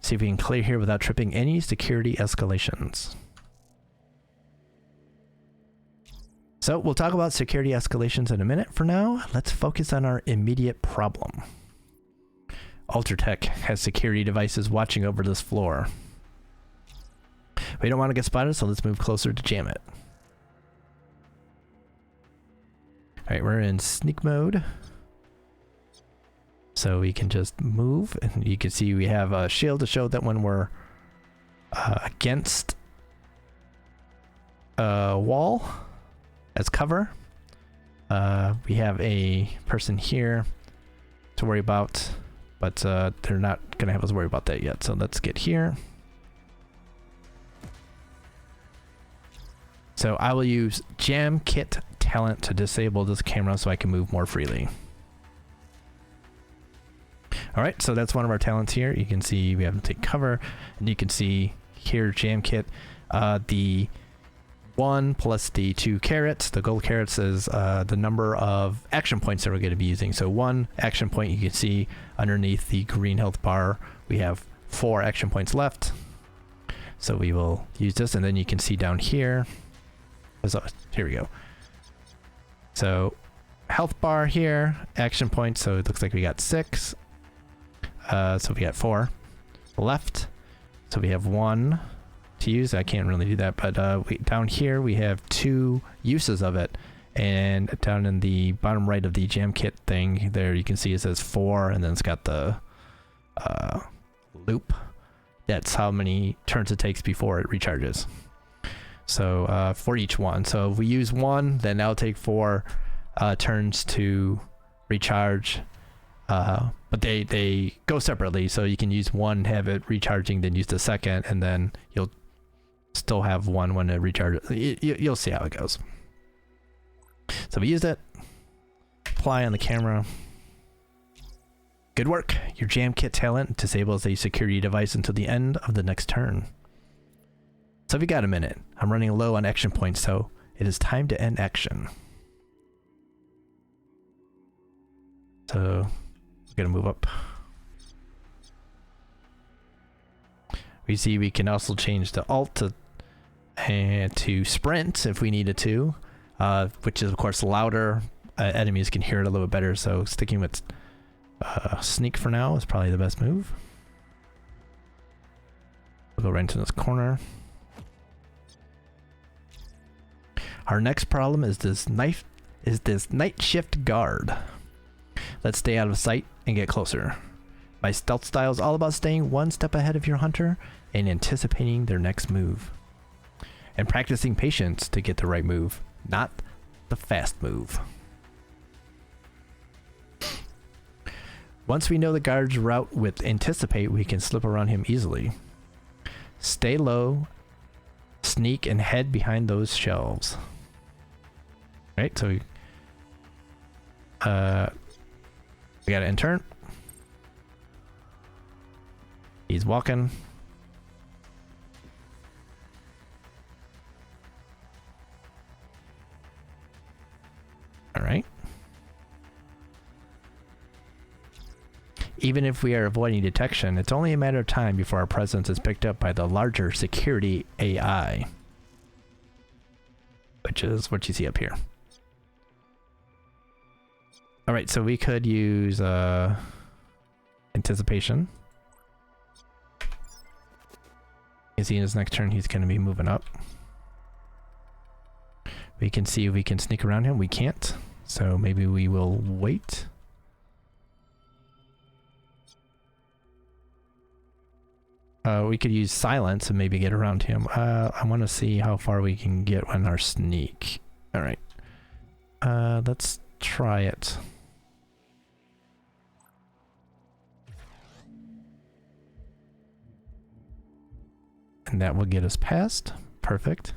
see if we can clear here without tripping any security escalations. So we'll talk about security escalations in a minute. For now, let's focus on our immediate problem. Ultratech has security devices watching over this floor. We don't want to get spotted, so let's move closer to jam it. Alright, we're in sneak mode. So we can just move, and you can see we have a shield to show that when we're against a wall as cover. We have a person here to worry about, but they're not going to have us worry about that yet. So let's get here. So I will use Jam Kit Talent to disable this camera so I can move more freely. Alright, so that's one of our talents here. You can see we have to take cover, and you can see here Jam Kit. The 1 plus the 2 carrots, the gold carrots, is the number of action points that we're going to be using. So 1 action point, you can see underneath the green health bar, we have 4 action points left. So we will use this, and then you can see down here, here we go. So health bar here, action points, so it looks like we got 6. So we got 4 left. So we have 1 to use. I can't really do that, but down here we have 2 uses of it, and down in the bottom right of the jam kit thing there, you can see it says 4, and then it's got the loop. That's how many turns it takes before it recharges. So for each one, so if we use 1, then that'll take 4 turns to recharge, but they go separately, so you can use 1, have it recharging, then use the second, and then you'll still have 1 when it recharges. You'll see how it goes. So we used it. Apply on the camera. Good work. Your Jam Kit talent disables a security device until the end of the next turn. So if you got a minute, I'm running low on action points, so it is time to end action. So we're gonna move up. We see we can also change the alt to sprint if we needed to, which is of course louder. Enemies can hear it a little bit better, so sticking with sneak for now is probably the best move. We'll go right into this corner. Our next problem is this night shift guard. Let's stay out of sight and get closer. My stealth style is all about staying one step ahead of your hunter and anticipating their next move. And practicing patience to get the right move, not the fast move. Once we know the guard's route with anticipate, we can slip around him easily. Stay low, sneak, and head behind those shelves. Right, so we got an turn. He's walking. All right. Even if we are avoiding detection, it's only a matter of time before our presence is picked up by the larger security AI, which is what you see up here. All right, so we could use anticipation. You see in his next turn, he's going to be moving up. We can see if we can sneak around him. We can't, so maybe we will wait. We could use silence and maybe get around him. I want to see how far we can get on our sneak. All right. Let's try it. And that will get us past. Perfect.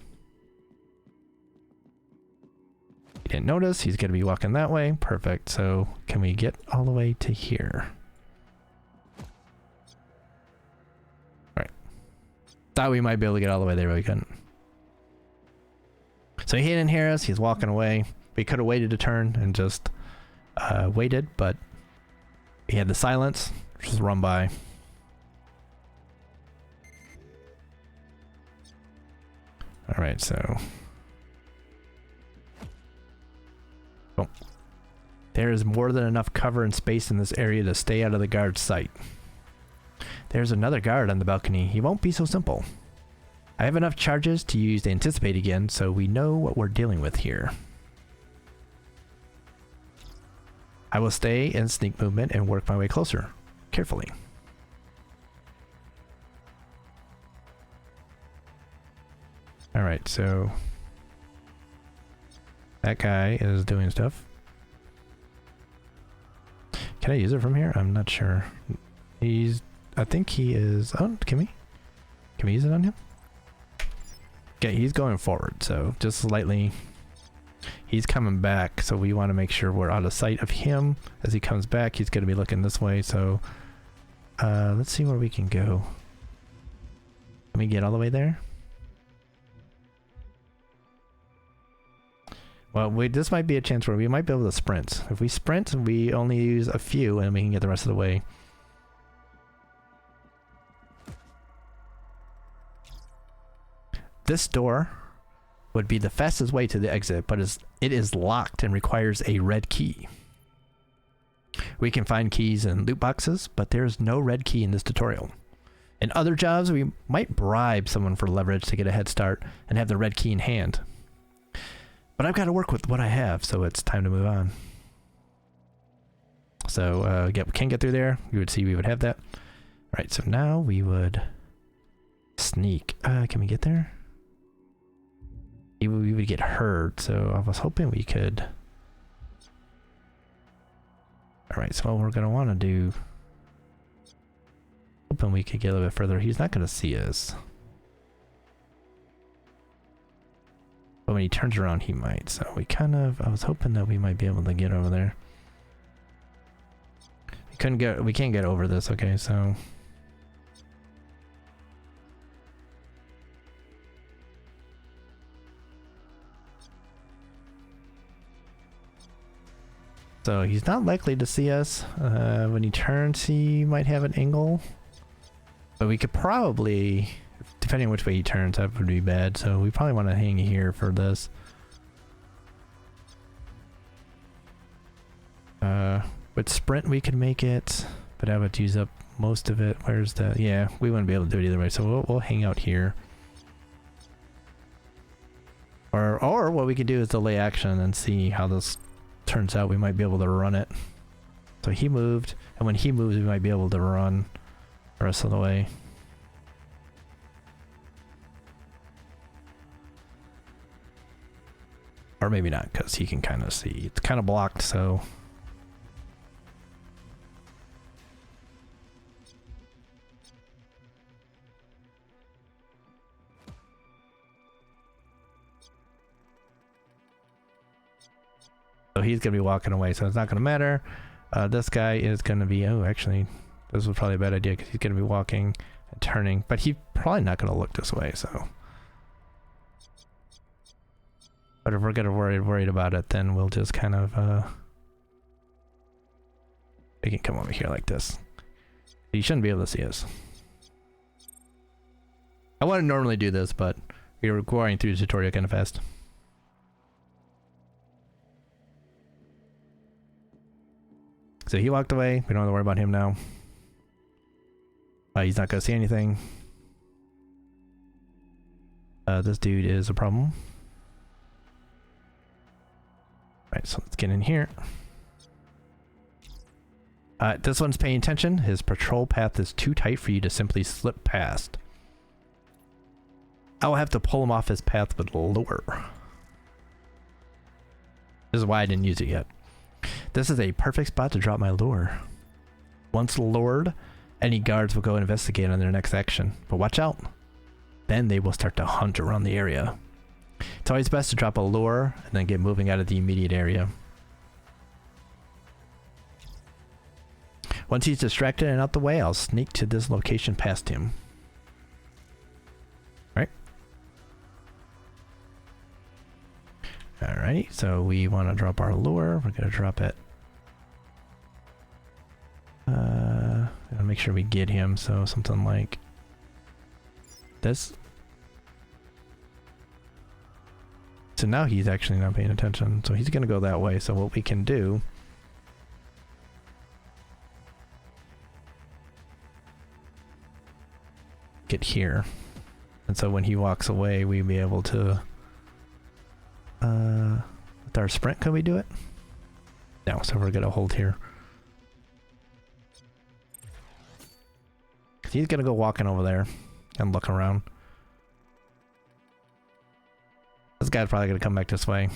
He didn't notice. He's going to be walking that way. Perfect. So can we get all the way to here? Thought we might be able to get all the way there, but we couldn't. So he didn't hear us. He's walking away. We could have waited a turn and just waited, but he had the silence. Just run by. All right, so. Oh. There is more than enough cover and space in this area to stay out of the guard's sight. There's another guard on the balcony. He won't be so simple. I have enough charges to use anticipate again, so we know what we're dealing with here. I will stay in sneak movement and work my way closer, carefully. Alright, so that guy is doing stuff. Can I use it from here? I'm not sure. I think he is. Oh, can we use it on him? Okay, he's going forward, so just slightly. He's coming back, so we want to make sure we're out of sight of him. As he comes back, he's going to be looking this way, so let's see where we can go. Can we get all the way there? Well, this might be a chance where we might be able to sprint. If we sprint, we only use a few, and we can get the rest of the way. This door would be the fastest way to the exit, but it is locked and requires a red key. We can find keys in loot boxes, but there is no red key in this tutorial. In other jobs, we might bribe someone for leverage to get a head start and have the red key in hand. But I've got to work with what I have, so it's time to move on. So, we can't get through there. You would see we would have that. All right, so now we would sneak. Can we get there? We would get heard, so I was hoping we could. Alright, so what we're going to want to do, hoping we could get a little bit further. He's not going to see us, but when he turns around he might, so we I was hoping that we might be able to get over there. We can't get over this. Okay, so So he's not likely to see us. When he turns, he might have an angle. But we could probably, depending on which way he turns, that would be bad. So we probably want to hang here for this. With sprint we could make it, but I would use up most of it. Where's the... Yeah, we wouldn't be able to do it either way. So we'll hang out here. Or what we could do is delay action and see how this turns out. We might be able to run it. So he moved, and when he moves, we might be able to run the rest of the way. Or maybe not, because he can kind of see. It's kind of blocked, so... So he's going to be walking away, so it's not going to matter. This guy is going to be... Oh, actually, this was probably a bad idea, because he's going to be walking and turning. But he's probably not going to look this way, so... But if we're going to worried about it, then we'll just kind of... We can come over here like this. You shouldn't be able to see us. I wouldn't normally do this, but we were going through the tutorial kind of fast. So he walked away. We don't have to worry about him now. He's not going to see anything. This dude is a problem. Alright, so let's get in here. This one's paying attention. His patrol path is too tight for you to simply slip past. I will have to pull him off his path with lure. This is why I didn't use it yet. This is a perfect spot to drop my lure. Once lured, any guards will go investigate on their next action. But watch out. Then they will start to hunt around the area. It's always best to drop a lure and then get moving out of the immediate area. Once he's distracted and out the way, I'll sneak to this location past him. Alright, so we want to drop our lure. We're going to drop it. Gotta make sure we get him, so something like this. So now he's actually not paying attention, so he's going to go that way. So what we can do... Get here. And so when he walks away, we'll be able to... with our sprint, can we do it? No, so we're gonna hold here. He's gonna go walking over there and look around. This guy's probably gonna come back this way.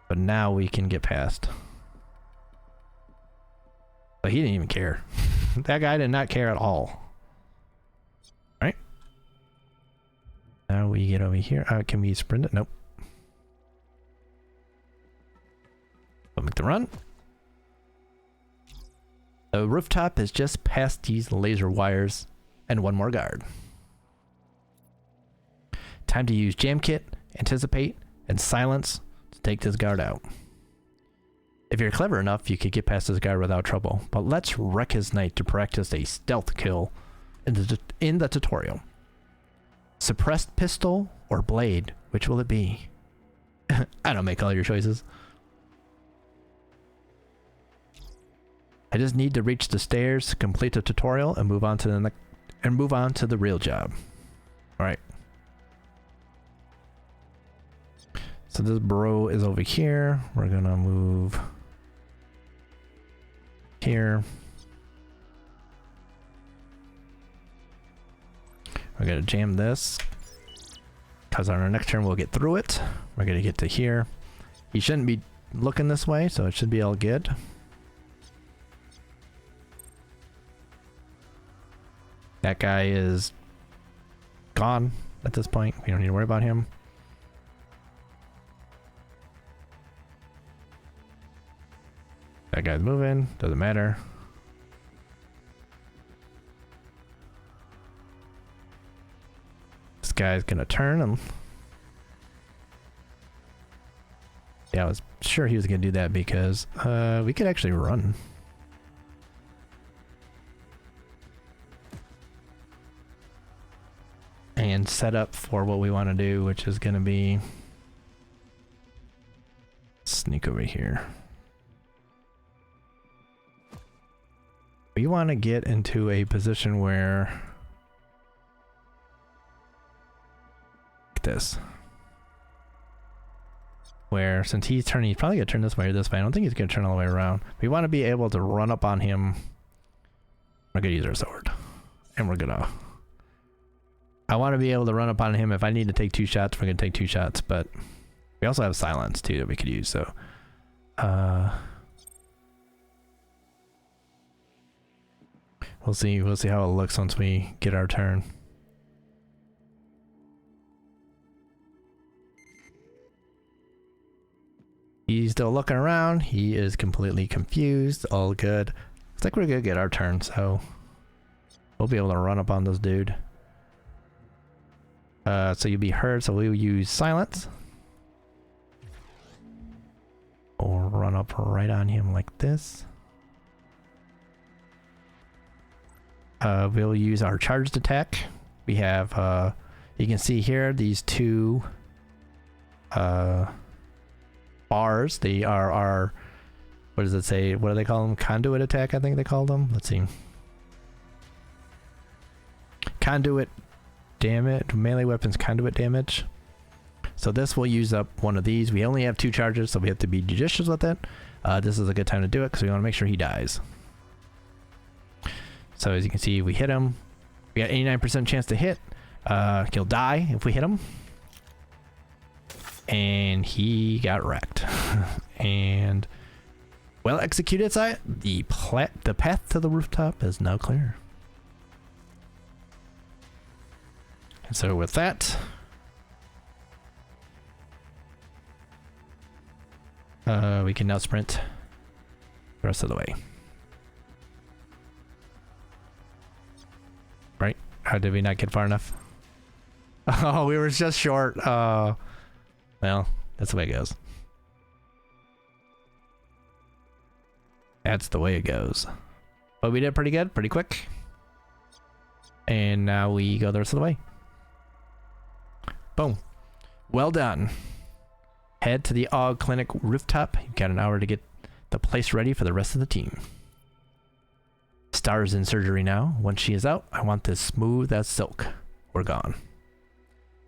But now we can get past. But he didn't even care. That guy did not care at all. Right? Now we get over here. Can we sprint it? Nope. We'll make the run. The rooftop is just past these laser wires and one more guard. Time to use jam kit, anticipate, and silence to take this guard out. If you're clever enough, you could get past this guard without trouble, but let's wreck his night to practice a stealth kill in the tutorial. Suppressed pistol or blade, which will it be? I don't make all your choices. I just need to reach the stairs, complete the tutorial, and move on to the real job. All right. So this bro is over here. We're gonna move here. We're gonna jam this, because on our next turn we'll get through it. We're gonna get to here. He shouldn't be looking this way, so it should be all good. That guy is gone at this point. We don't need to worry about him. That guy's moving, doesn't matter. This guy's gonna turn and... I was sure he was going to do that because we could actually run. And set up for what we want to do, which is going to be sneak over here. We want to get into a position where like this. Where since he's turning, he's probably gonna turn this way or this way. I don't think he's gonna turn all the way around. We want to be able to run up on him. We're gonna use our sword. And we're gonna, I want to be able to run up on him. If I need to take 2 shots, we're gonna take 2 shots, but we also have silence too that we could use, so we'll see how it looks once we get our turn. He's still looking around. He is completely confused. All good. Looks like we're gonna get our turn, so we'll be able to run up on this dude. So you'll be heard, so we'll use silence. Or run up right on him like this. We'll use our charged attack. We have, you can see here, these 2 bars. They are our, what does it say? What do they call them? Conduit attack, I think they call them. Let's see. Conduit damage, melee weapons conduit damage. So this will use up one of these. We only have 2 charges, so we have to be judicious with it. This is a good time to do it because we want to make sure he dies. So as you can see, we hit him. We got 89% chance to hit. He'll die if we hit him. And he got wrecked. And well executed side. The path to the rooftop is now clear. And so with that, we can now sprint the rest of the way. Right? How did we not get far enough? Oh, we were just short. Well, that's the way it goes. That's the way it goes. But we did pretty good, pretty quick. And now we go the rest of the way. Boom. Well done. Head to the AUG Clinic rooftop. You've got an hour to get the place ready for the rest of the team. Star's in surgery now. Once she is out, I want this smooth as silk. We're gone.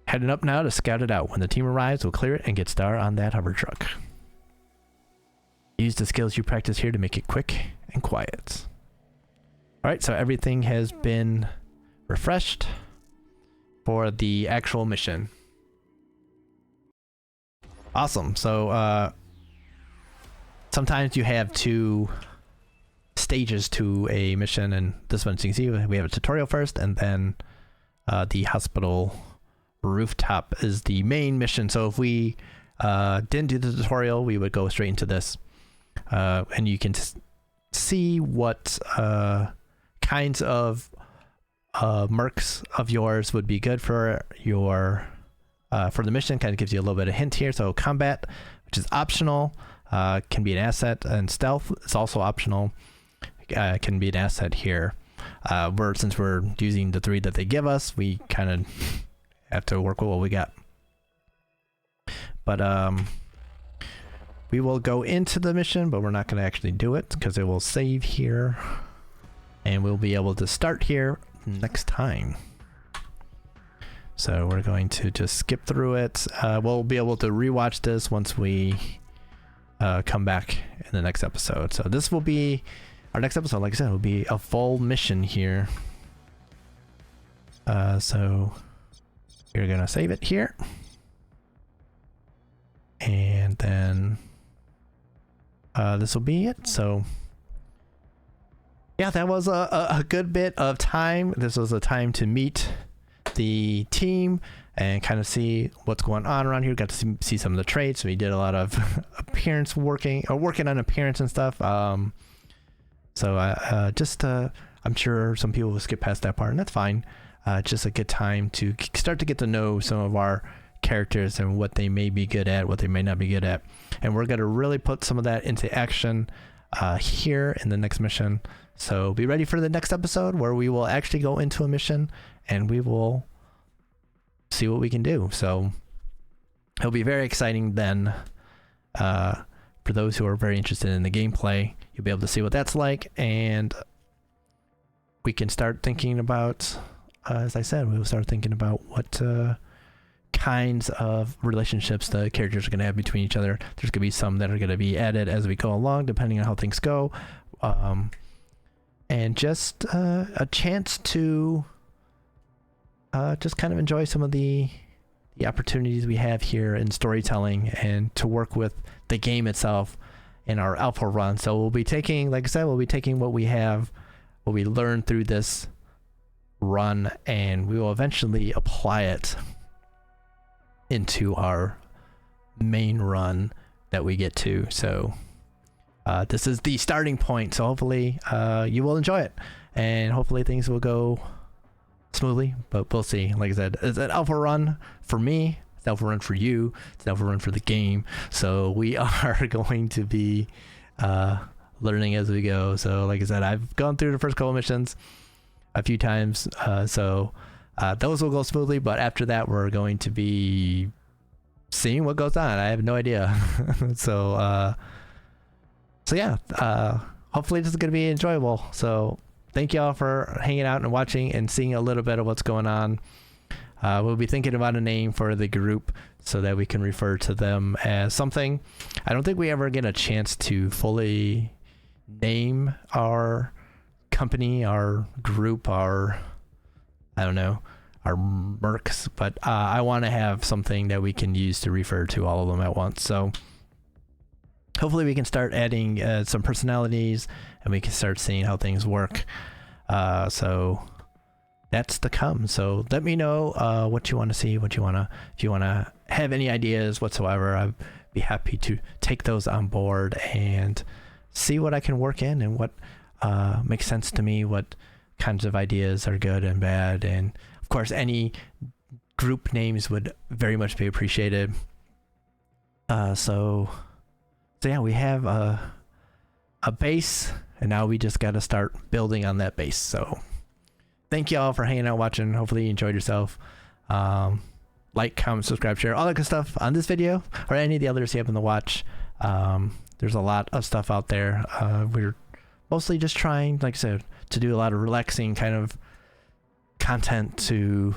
Heading up now to scout it out. When the team arrives, we'll clear it and get Star on that hover truck. Use the skills you practice here to make it quick and quiet. Alright, so everything has been refreshed for the actual mission. Awesome. So sometimes you have 2 stages to a mission, and this one, so you can see we have a tutorial first, and then the hospital rooftop is the main mission. So if we didn't do the tutorial, we would go straight into this, and you can see what kinds of mercs of yours would be good for your for the mission. Kind of gives you a little bit of hint here. So combat, which is optional, can be an asset, and stealth is also optional, can be an asset here. Since we're using the 3 that they give us, we kind of have to work with what we got. But we will go into the mission, but we're not going to actually do it because it will save here, and we'll be able to start here next time. So we're going to just skip through it. We'll be able to rewatch this once we come back in the next episode. So this will be our next episode. Like I said, will be a full mission here. So we're gonna save it here, and then this will be it. So yeah, that was a good bit of time. This was a time to meet the team and kind of see what's going on around here. Got to see some of the traits. We did a lot of appearance working on appearance and stuff. So I'm sure some people will skip past that part, and that's fine. Just a good time to start to get to know some of our characters and what they may be good at, what they may not be good at. And we're going to really put some of that into action here in the next mission. So be ready for the next episode where we will actually go into a mission and we will see what we can do. So it'll be very exciting then. For those who are very interested in the gameplay, you'll be able to see what that's like, and we can start thinking about, as I said, we'll start thinking about what kinds of relationships the characters are going to have between each other. There's going to be some that are going to be added as we go along, depending on how things go. And just a chance to just kind of enjoy some of the opportunities we have here in storytelling and to work with the game itself in our alpha run. So we'll be taking, like I said, we'll be taking what we have, what we learned through this run, and we will eventually apply it into our main run that we get to. So this is the starting point, so hopefully you will enjoy it, and hopefully things will go smoothly, but we'll see. Like I said, it's an alpha run for me, it's an alpha run for you, it's an alpha run for the game, so we are going to be learning as we go. So like I said, I've gone through the first couple missions a few times, so those will go smoothly, but after that we're going to be seeing what goes on. I have no idea. So yeah, hopefully this is going to be enjoyable. So thank you all for hanging out and watching and seeing a little bit of what's going on. We'll be thinking about a name for the group so that we can refer to them as something. I don't think we ever get a chance to fully name our company, our group, our, I don't know, our mercs, but I want to have something that we can use to refer to all of them at once. So hopefully we can start adding some personalities and we can start seeing how things work. So that's to come. So let me know what you want to see, what you want to, if you want to have any ideas whatsoever, I'd be happy to take those on board and see what I can work in and what makes sense to me, what kinds of ideas are good and bad. And of course, any group names would very much be appreciated. So yeah, we have a base, and now we just got to start building on that base. So thank you all for hanging out, watching. Hopefully you enjoyed yourself. Like, comment, subscribe, share, all that good stuff on this video or any of the others you happen to watch. There's a lot of stuff out there. We're mostly just trying, like I said, to do a lot of relaxing kind of content to,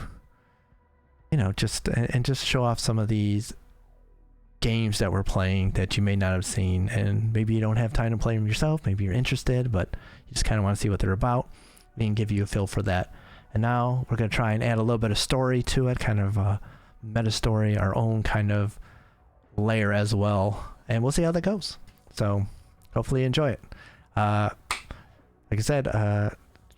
you know, just show off some of these games that we're playing that you may not have seen, and maybe you don't have time to play them yourself, maybe you're interested but you just kind of want to see what they're about. We can give you a feel for that. And now we're going to try and add a little bit of story to it, kind of a meta story, our own kind of layer as well, and we'll see how that goes. So hopefully you enjoy it. Like I said,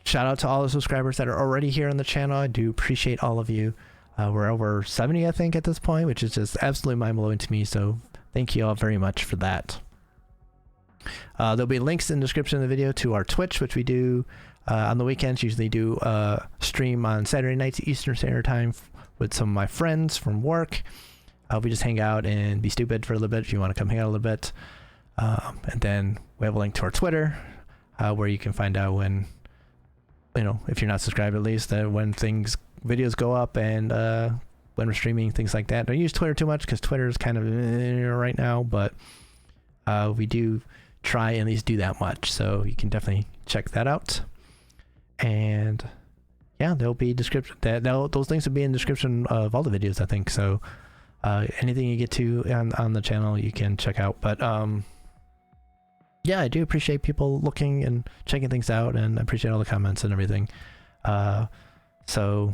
shout out to all the subscribers that are already here on the channel. I do appreciate all of you. We're over 70, I think, at this point, which is just absolutely mind-blowing to me. So thank you all very much for that. There'll be links in the description of the video to our Twitch, which we do on the weekends. Usually do stream on Saturday nights Eastern Standard Time with some of my friends from work. We just hang out and be stupid for a little bit if you want to come hang out a little bit. And then we have a link to our Twitter where you can find out when, you know, if you're not subscribed at least, when videos go up and when we're streaming, things like that. Don't use Twitter too much because Twitter is kind of right now, but we do try and at least do that much, so you can definitely check that out. And yeah, there'll be description those links will be in the description of all the videos, I think. So anything you get to on the channel you can check out. But yeah, I do appreciate people looking and checking things out, and I appreciate all the comments and everything. So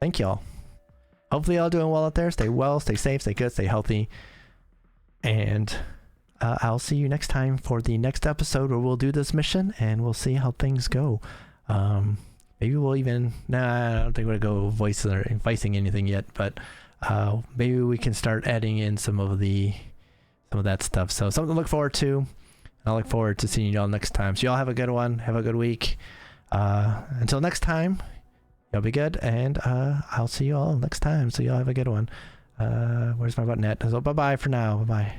thank y'all. Hopefully y'all doing well out there. Stay well, stay safe, stay good, stay healthy. And I'll see you next time for the next episode where we'll do this mission and we'll see how things go. Maybe we'll even, I don't think we're gonna go voicing anything yet, but maybe we can start adding in some of that stuff. So something to look forward to. I look forward to seeing y'all next time. So y'all have a good one. Have a good week. Until next time, y'all be good, and I'll see you all next time. So y'all have a good one. Where's my button at? So bye-bye for now. Bye-bye.